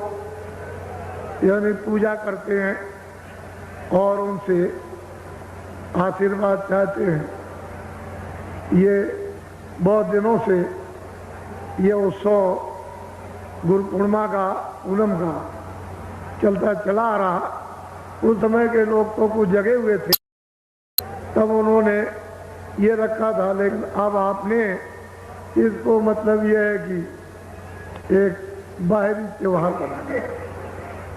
यानी पूजा करते हैं और उनसे आशीर्वाद चाहते हैं। ये बहुत दिनों से ये उत्सव गुरु पूर्णिमा का, पूनम का चलता चला आ रहा। उस समय के लोग तो कुछ जगे हुए थे, तब उन्होंने ये रखा था, लेकिन अब आपने इसको मतलब ये है कि एक बाहरी त्योहार बना दिया।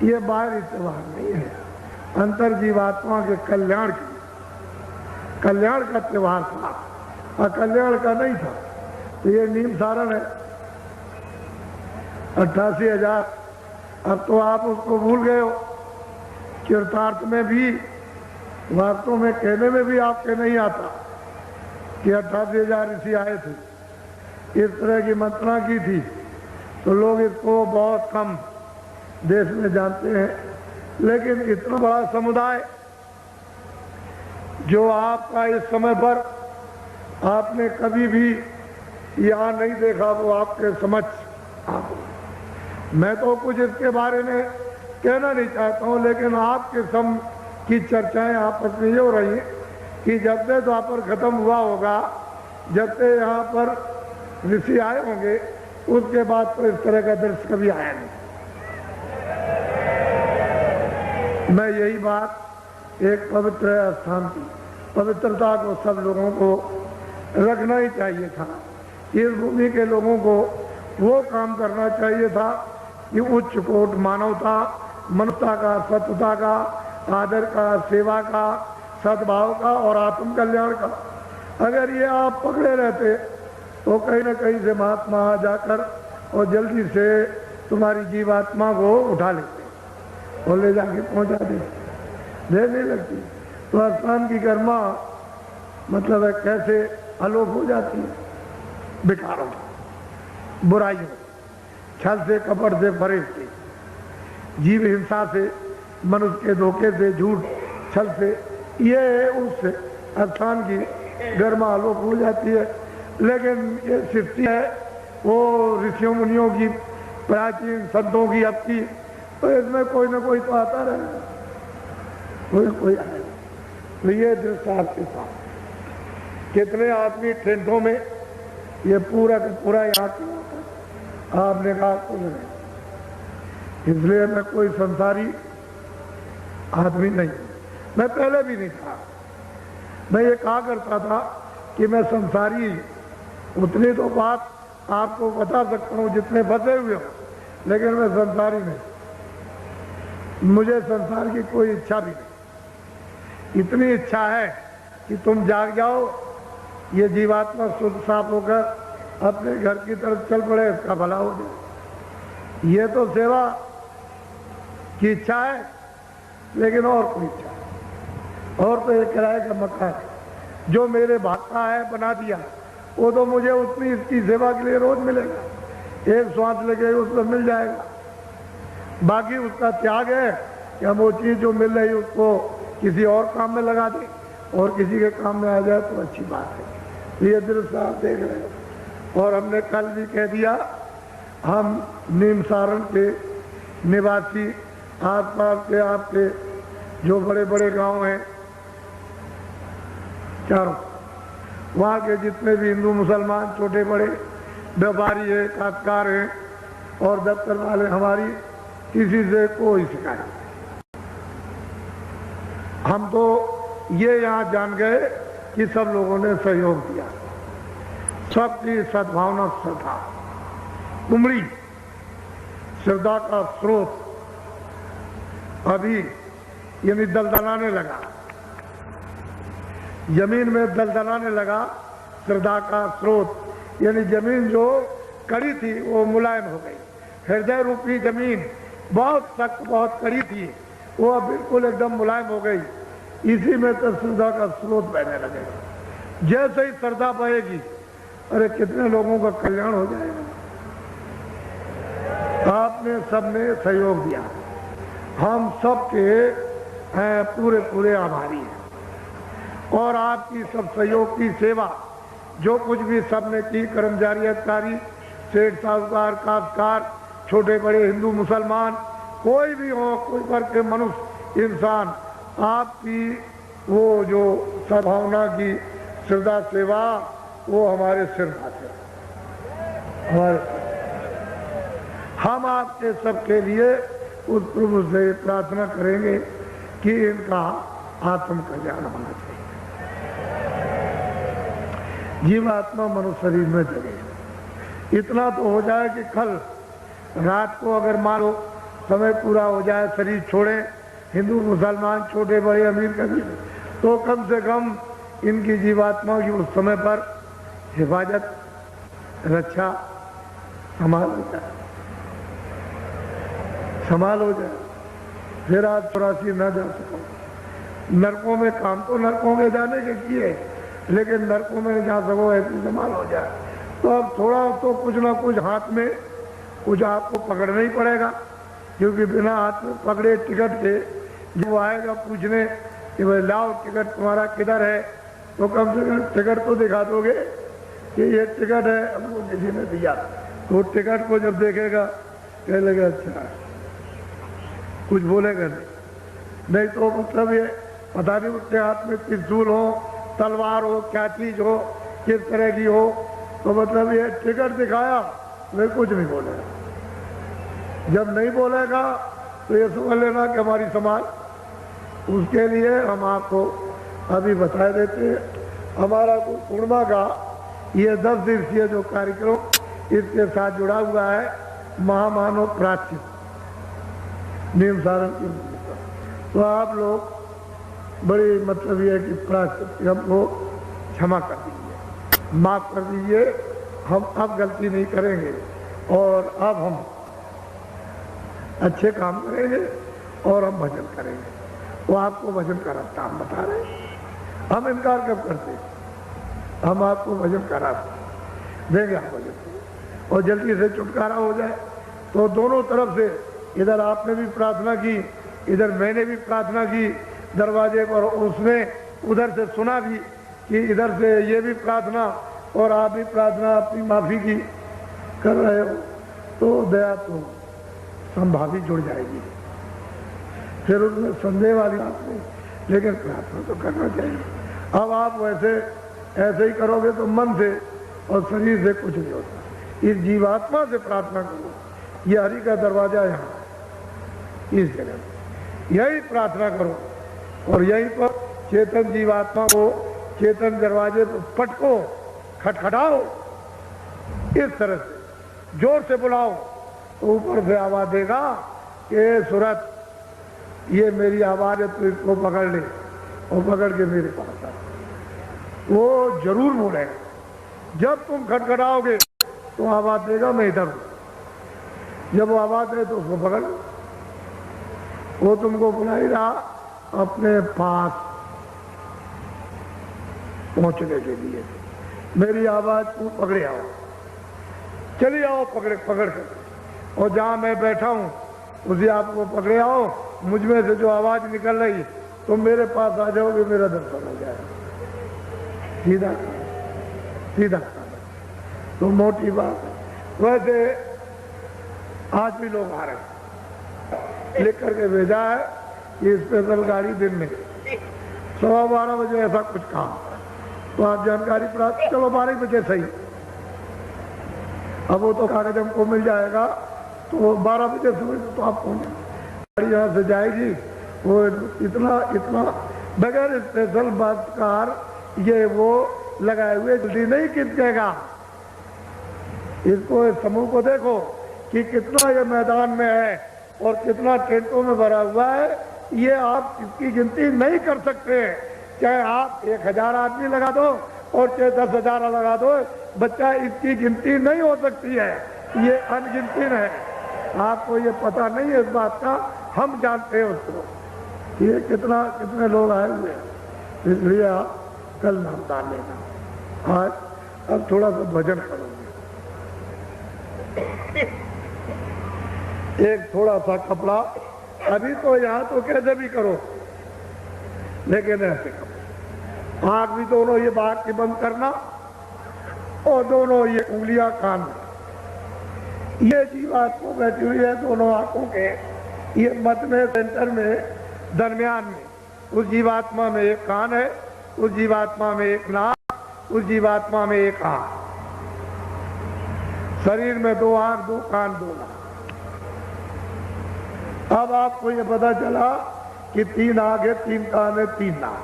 ये बाहरी त्योहार नहीं है, अंतर जीवात्मा के कल्याण का त्योहार था, और कल्याण का नहीं था। तो ये नीम सारण है 88,000। अब तो आप उसको भूल गए हो। चरितार्थ में भी, वास्तव में कहने में भी आपके नहीं आता कि 88,000 ऋषि आए थे, इस तरह की मंत्रणा की थी। तो लोग इसको बहुत कम देश में जानते हैं। लेकिन इतना बड़ा समुदाय जो आपका इस समय पर आपने कभी भी यहाँ नहीं देखा, वो आपके समझ आप। मैं तो कुछ इसके बारे में कहना नहीं चाहता हूँ, लेकिन आपके सम की चर्चाएं आपस में ये हो रही हैं कि जब से द्वापर खत्म हुआ होगा, जब से यहाँ पर ऋषि आए होंगे, उसके बाद तो इस तरह का दृश्य कभी आया नहीं। मैं यही बात, एक पवित्र स्थान की पवित्रता को सब लोगों को रखना ही चाहिए था। इस भूमि के लोगों को वो काम करना चाहिए था कि उच्च कोट मानवता, मनुष्यता का, सत्यता का, आदर का, सेवा का, सद्भाव का और आत्म कल्याण का। अगर ये आप पकड़े रहते तो कहीं न कहीं से महात्मा आ जाकर और जल्दी से तुम्हारी जीवात्मा को उठा लेते और ले जाके पहुंचा देते। देर नहीं लगती। तो स्थान की कर्मा मतलब है कैसे आलोक हो जाती है विकारों, बुराइयों, छल से, कपट से, फरेब से, जीव हिंसा से, मनुष्य के धोखे से, झूठ छल से, ये उस स्थान की गर्मा आलोक हो जाती है। लेकिन ये सृष्टि है वो ऋषियों मुनियों की, प्राचीन संतों की अब की, तो इसमें कोई ना कोई तो आता रहेगा, कोई कोई आएगा। तो ये दृष्टि आपके साथ कितने आदमी टेंटों में, ये पूरा का पूरा यहाँ आपने कहा तो नहीं। इसलिए मैं कोई संसारी आदमी नहीं, मैं पहले भी नहीं था। मैं ये कहा करता था कि मैं संसारी, उतनी तो बात आपको बता सकता हूँ जितने फंसे हुए हो, लेकिन मैं संसारी नहीं। मुझे संसार की कोई इच्छा भी नहीं। इतनी इच्छा है कि तुम जाग जाओ, ये जीवात्मा शुद्ध साफ होकर अपने घर की तरफ चल पड़े, इसका भला हो जाए। ये तो सेवा की इच्छा है, लेकिन और कोई इच्छा है। और तो एक किराए का मकान जो मेरे भाग का है बना दिया, वो तो मुझे उतनी इसकी सेवा के लिए रोज मिलेगा, एक श्वास लगे उसमें मिल जाएगा। बाकी उसका त्याग है कि हम वो चीज़ जो मिल रही उसको किसी और काम में लगा दें, और किसी के काम में आ जाए तो अच्छी बात है। ये दृश्य आप देख रहे हो। और हमने कल भी कह दिया, हम नीम सारण के निवासी, आसपास के आपके जो बड़े बड़े गांव हैं चारों, वहाँ के जितने भी हिंदू मुसलमान छोटे बड़े व्यापारी है, काश्तकार हैं और दफ्तर वाले, हमारी किसी से कोई शिकायत नहीं। हम तो ये यहाँ जान गए कि सब लोगों ने सहयोग दिया, सबकी सद्भावना श्रद्धा उमड़ी, श्रद्धा का स्रोत अभी यानी दलदलाने लगा, जमीन में दलदलाने लगा। श्रद्धा का स्रोत यानी जमीन जो कड़ी थी वो मुलायम हो गई। हृदय रूपी जमीन बहुत सख्त बहुत कड़ी थी, वो अब बिल्कुल एकदम मुलायम हो गई। इसी में तो श्रद्धा का स्रोत बहने लगेगा। जैसे ही श्रद्धा बहेगी, अरे कितने लोगों का कल्याण हो जाएगा। आपने सबने सहयोग दिया, हम सबके पूरे पूरे आभारी हैं। और आपकी सब सहयोग की सेवा जो कुछ भी सबने की, कर्मचारी अधिकारी, सेठ साहूकार, काश्तकार, छोटे बड़े, हिंदू मुसलमान, कोई भी हो, कोई वर्ग के मनुष्य इंसान, आपकी वो जो सद्भावना की श्रद्धा सेवा वो हमारे सिर भाते, हमारे हम आपके सबके लिए उस प्रभु से प्रार्थना करेंगे कि इनका आत्म कल्याण होना चाहिए। जीवात्मा मनुष्य शरीर में जगे, इतना तो हो जाए कि कल रात को अगर मान लो समय पूरा हो जाए, शरीर छोड़े, हिंदू मुसलमान, छोटे बड़े, अमीर कबीर, तो कम से कम इनकी जीवात्मा की उस समय पर हिफाजत, रक्षा, संभाल हो जाए, संभाल हो जाए। फिर आज 84 न जा सको नरकों में, काम तो नरकों में जाने के किए, लेकिन नरकों में जा सको ऐसी संभाल हो जाए। तो अब थोड़ा तो कुछ ना कुछ हाथ में कुछ आपको पकड़ना ही पड़ेगा, क्योंकि बिना हाथ में पकड़े टिकट के जो आएगा पूछने कि भाई लाओ टिकट तुम्हारा किधर है, तो कम से कम टिकट तो दिखा दोगे कि ये टिकट है, हमको किसी ने दिया। तो टिकट को जब देखेगा कह लगे अच्छा, कुछ बोलेगा नहीं तो मतलब ये पता नहीं उसके हाथ में त्रिशूल हो, तलवार हो, क्या चीज हो, किस तरह की हो, तो मतलब ये टिकट दिखाया वे कुछ नहीं बोलेगा। जब नहीं बोलेगा तो ये समझ लेना कि हमारी समाज, उसके लिए हम आपको अभी बता देते हैं। हमारा पूर्णिमा का ये 10 दिवसीय जो कार्यक्रम इसके साथ जुड़ा हुआ है, महामानव प्राच्य नियम सारण की, तो आप लोग बड़ी मतलब ये कि प्राच्य हमको क्षमा कर दीजिए, माफ कर दीजिए, हम अब गलती नहीं करेंगे और अब हम अच्छे काम करेंगे और हम भजन करेंगे। वो आपको भजन का रास्ता हम बता रहे हैं, हम इनकार कब करते, हम आपको भजन का रास्ता देंगे, आप भजन और जल्दी से छुटकारा हो जाए। तो दोनों तरफ से, इधर आपने भी प्रार्थना की, इधर मैंने भी प्रार्थना की दरवाजे पर, उसने उधर से सुना भी कि इधर से ये भी प्रार्थना और आप भी प्रार्थना अपनी माफी की कर रहे हो, तो दया तो संभावी जुड़ जाएगी। फिर उसमें संदेह वाली बात नहीं, लेकिन प्रार्थना तो करना चाहिए। अब आप वैसे ऐसे ही करोगे तो मन से और शरीर से कुछ नहीं होता। इस जीवात्मा से प्रार्थना करो, ये हरि का दरवाजा यहाँ इस जगह, यही प्रार्थना करो और यहीं पर चेतन जीवात्मा को चेतन दरवाजे पर पटको, खटखटाओ, इस तरह से जोर से बुलाओ, तो ऊपर से आवाज देगा कि सूरत ये मेरी आवाज है, तो इसको पकड़ ले और पकड़ के मेरे पास आ। वो जरूर बोलेगा। जब तुम खटखटाओगे तो आवाज देगा मैं इधर हूं। जब वो आवाज दे तो उसको पकड़, वो तुमको बुला ही रहा अपने पास पहुंचने के लिए। मेरी आवाज को पकड़े आओ, चलिए आओ पकड़ कर, और जहां मैं बैठा हूं उसी आपको पकड़े आओ। मुझ में से जो आवाज निकल रही तो मेरे पास आ जाओगे, मेरा दर्शन हो जाएगा। सीधा सीधा तो मोटी बात है। वैसे आज भी लोग आ रहे हैं, लिख करके भेजा है कि स्पेशल गाड़ी दिन में 12:15 बजे ऐसा कुछ काम, तो आप जानकारी प्राप्त, चलो 12 बजे सही। अब वो तो कागज हमको मिल जाएगा, तो 12 बजे समझ तो आप पहुंचे। गाड़ी यहाँ से जाएगी, वो इतना इतना बगैर स्पेशल बातकार ये वो लगाए हुए जल्दी नहीं खिंचेगा। इसको इस समूह को देखो कि कितना ये मैदान में है और कितना टेंटों में भरा हुआ है, ये आप इसकी गिनती नहीं कर सकते। चाहे आप 1000 आदमी लगा दो और चाहे 10,000 लगा दो, बच्चा इसकी गिनती नहीं हो सकती है, ये अनगिनती है। आपको ये पता नहीं है इस बात का, हम जानते हैं उसको। ये कितने लोग आए हुए हैं, इसलिए आप कल नामदान लेना। आज अब थोड़ा सा भजन करोगे, एक थोड़ा सा कपड़ा, अभी तो यहाँ तो कैसे भी करो, लेकिन ऐसे करो। आँख भी दोनों ये बात की बंद करना और दोनों ये उंगलियां कान में। ये जीवात्मा बैठी हुई है दोनों आंखों के ये मत में, सेंटर में, दरमियान में। उस जीवात्मा में एक कान है, उस जीवात्मा में एक नाक, उस जीवात्मा में एक आंख। शरीर में 2 आंख, 2 कान, 2 नाक। अब आपको ये पता चला कि 3 आंख है, 3 कान है, 3 नाक।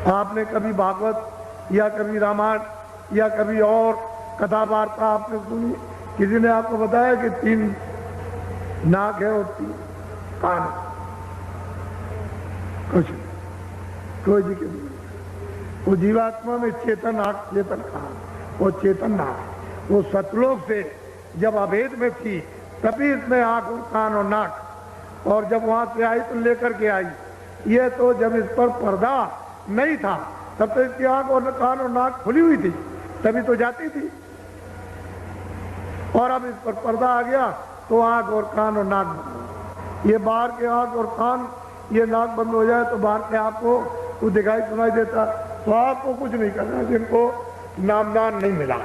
आपने कभी भागवत या कभी रामायण या कभी और कथा वार्ता आपने सुनी, किसी ने आपको बताया कि 3 नाक है और 3 कान? कुछ नहीं, कोई जिक्र नहीं। वो जीवात्मा में चेतन आंख, चेतन कान और चेतन नाक, वो सतलोक से जब अभेद में थी तभी इसमें आंख और कान और नाक, और जब वहां से आई तो लेकर के आई। ये तो जब इस पर पर्दा नहीं था तब तो इसकी आंख और कान और नाक खुली हुई थी, तभी तो जाती थी। और अब इस पर पर्दा आ गया तो आंख और कान और नाक बंद। ये बाहर के आंख और कान, ये नाक बंद हो जाए तो बाहर के आपको कुछ दिखाई सुनाई देता, तो आपको कुछ नहीं करना। जिनको नामदान नहीं मिला,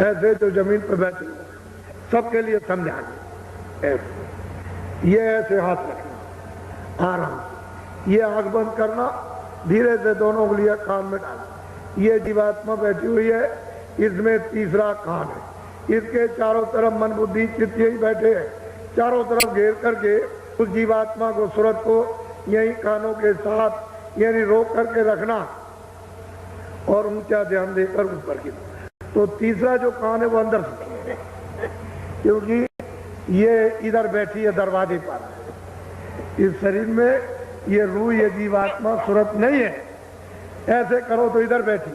ऐसे जो जमीन पर बैठे सबके लिए समझा ऐसे, ये ऐसे हाथ रखना आराम से, ये आंख बंद करना, धीरे से दोनों उंगलियां कान में डालना। ये जीवात्मा बैठी हुई है, इसमें तीसरा कान है, इसके चारों तरफ मन बुद्धि चित्त यही बैठे हैं, चारों तरफ घेर करके उस जीवात्मा को, सूरत को यही कानों के साथ यानी रोक करके रखना और ऊंचा ध्यान देकर ऊपर की। तो तीसरा जो कान है वो अंदर से, क्योंकि ये इधर बैठी है दरवाजे पर। इस शरीर में ये रूह, ये जीवात्मा सूरत नहीं है। ऐसे करो तो इधर बैठी,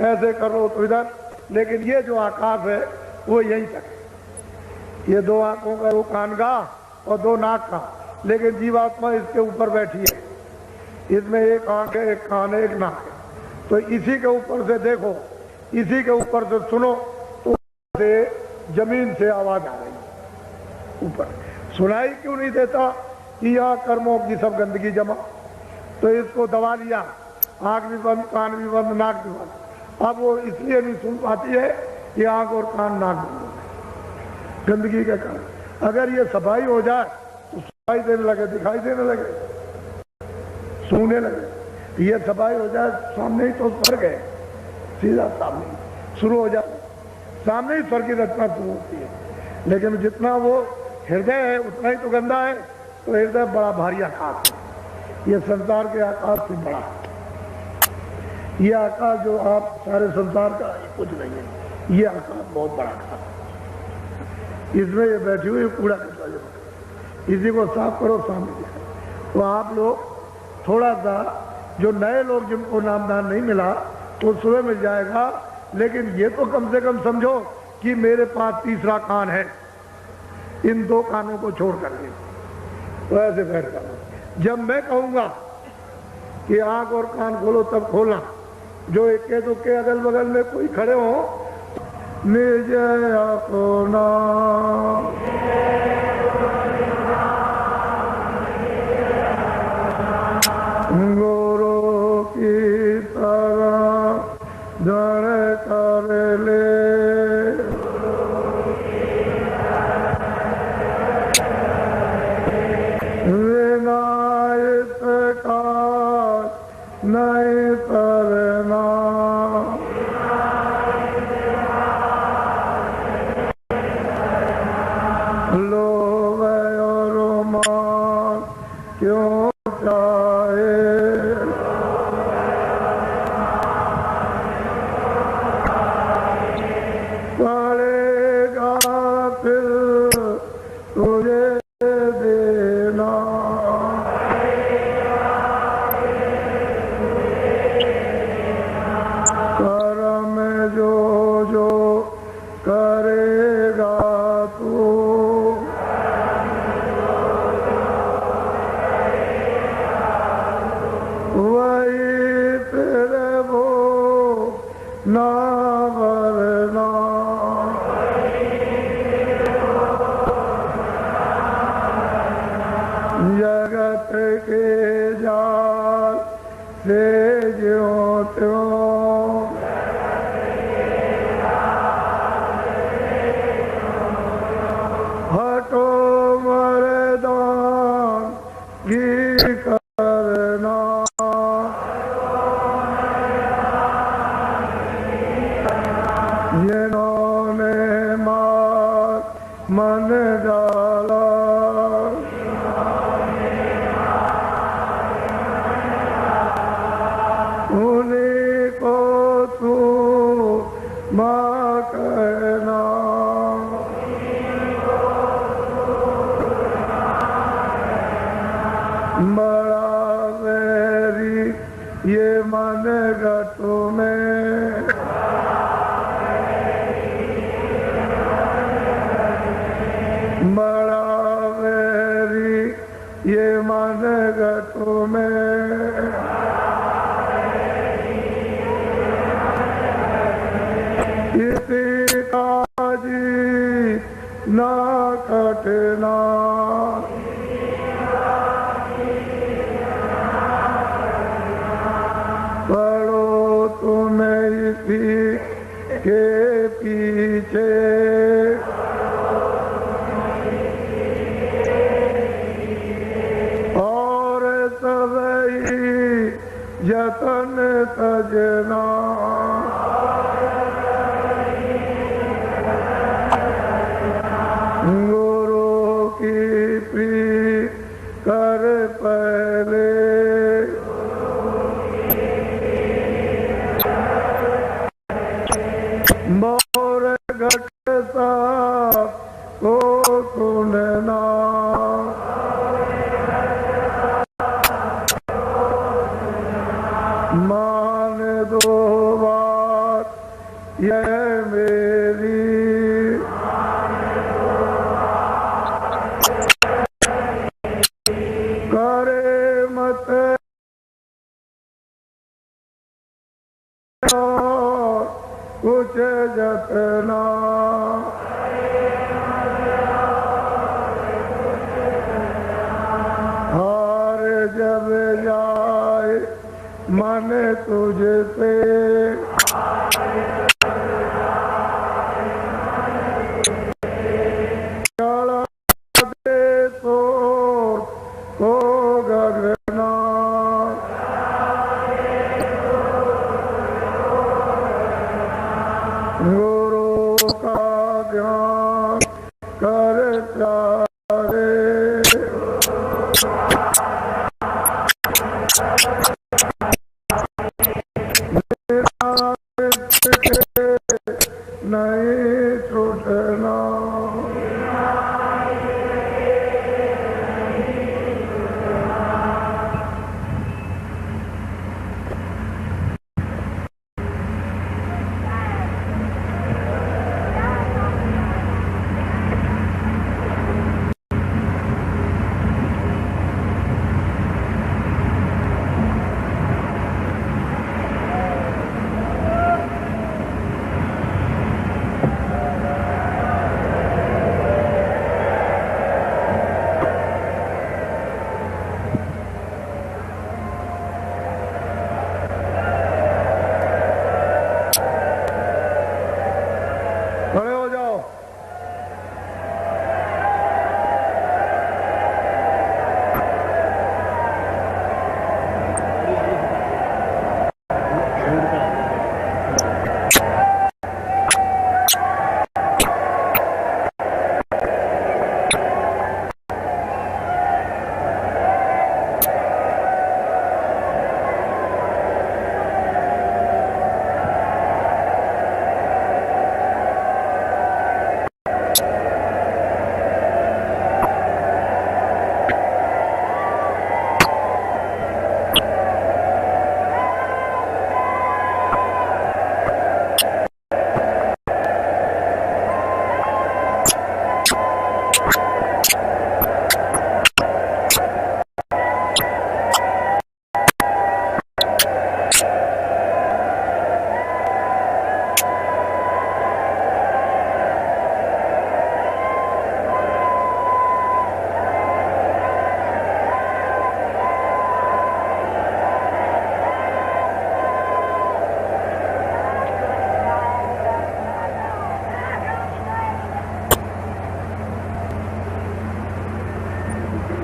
ऐसे करो तो इधर, लेकिन ये जो आकाश है वो यहीं तक है। ये 2 आंखों का, 2 कान का और 2 नाक का, लेकिन जीवात्मा इसके ऊपर बैठी है। इसमें एक आंख है, एक कान है, एक नाक है। तो इसी के ऊपर से देखो, इसी के ऊपर से सुनो, तो से जमीन से आवाज आ रही है ऊपर। सुनाई क्यों नहीं देता कि यहाँ कर्मों की सब गंदगी जमा, तो इसको दबा लिया, आंख भी बंद, कान भी बंद, नाक भी बंद। अब वो इसलिए नहीं सुन पाती है कि आंख और कान नाक बंद हो गए गंदगी के कारण। अगर ये सफाई हो जाए तो सफाई देने लगे, दिखाई देने लगे, सूंघने लगे। ये सफाई हो जाए, सामने ही तो स्वर्ग है, सीधा सामने शुरू हो जाए, सामने ही स्वर्ग की रचना शुरू होती है। लेकिन जितना वो हृदय है उतना ही तो गंदा है, तो हृदय बड़ा भारी आकाश है, ये संसार के आकाश से बड़ा। ये आकाश जो आप सारे संसार का कुछ नहीं है, ये आकाश बहुत बड़ा आकाश। इसमें ये बैठी हुई कूड़ा कचरा, इसी को साफ करो, सामने दिखाओ। तो आप लोग थोड़ा सा, जो नए लोग जिनको नामदान नहीं मिला तो सुबह मिल जाएगा, लेकिन ये तो कम से कम समझो कि मेरे पास तीसरा कान है, इन 2 कानों को छोड़ करके। तो ऐसे बैठ जाओ। जब मैं कहूंगा कि आंख और कान खोलो तब खोलना। जो इक्के दुक्के अगल बगल में कोई खड़े हो, निज अपना गुरु की तरह जड़ कर ले, विनायत का नहीं करना, लोभ और मान क्यों चाहे पड़ेगा फिर तुझे देना। कर्म जो जो करेगा तू वही फिर वो ना वरना। जगत के जाल से ज्यों त्यों हटो मर्दान की करना। जिन्होंने मार मन डाला उन्हीं को तू माँ कहना। बड़ा वैरी ये मन गटू में बड़ा वैरी ये मन गटू में। किसी का जी ना कटना पड़ो तुम्हें इसी के पीछे। और सबई यतन तजना गुरु की प्रीत कर पहले। मोर घटता तो सुनना मान दो बात यह मेरी। करे मत कुछ जतना हार जब जाए मन तुझसे चढ़ा दे तो को गगना। गुरु का ध्यान कर प्यारे नहीं छूटना।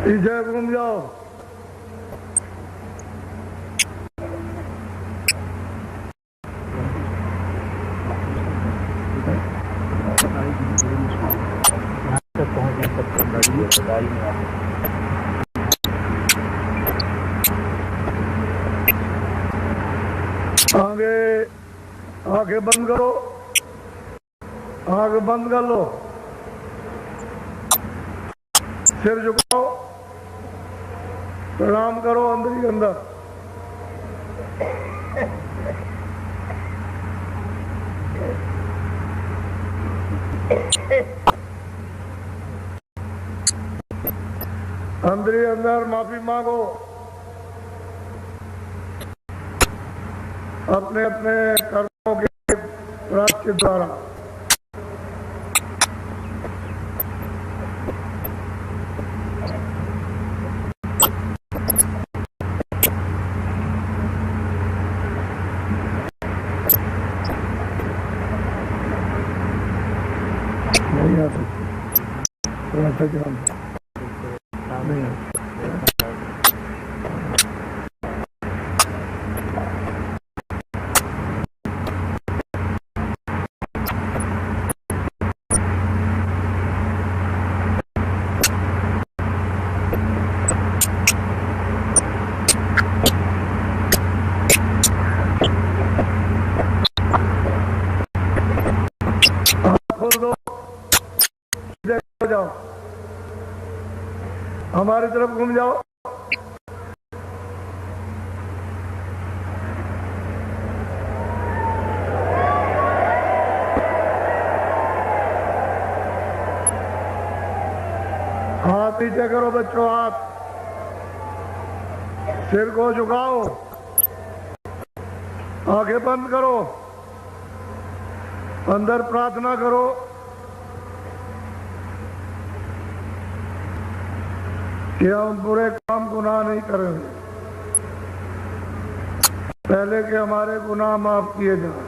पीछे घूम जाओ। आगे आंखें बंद करो, आंखें बंद कर लो, सिर झुकाओ, प्रणाम करो अंदर ही अंदर। अंदर ही अंदर माफी मांगो अपने अपने कर्मों के प्रायश्चित द्वारा। नहीं आ सकती, थोड़ा सा ध्यान नहीं आ सकती। खोल दो, सीधे हो जाओ, हमारी तरफ घूम जाओ। हाथ नीचे करो बच्चों, हाथ, सिर को झुकाओ, आंखें बंद करो, अंदर प्रार्थना करो कि हम बुरे काम गुनाह नहीं करेंगे, पहले के हमारे गुनाह माफ किए जाए।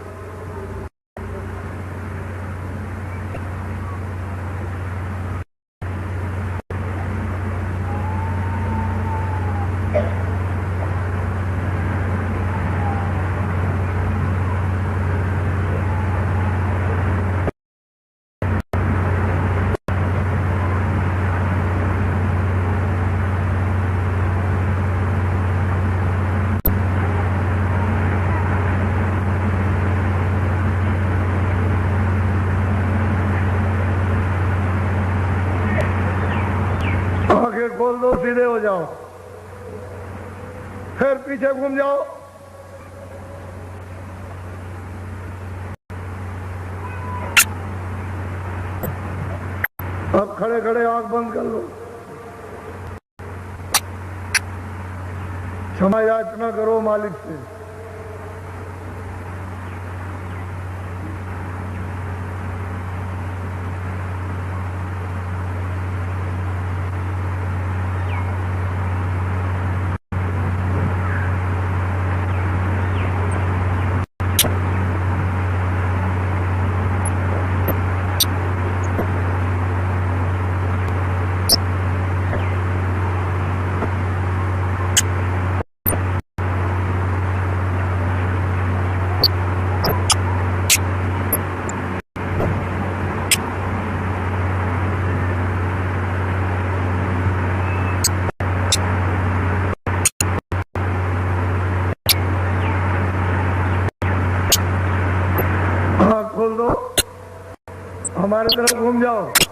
आंखें खोल दो, सीधे हो जाओ, फिर पीछे घूम जाओ। अब खड़े खड़े आंख बंद कर लो, क्षमा याचना करो मालिक से। आंख खोल दो, हमारी तरफ घूम जाओ।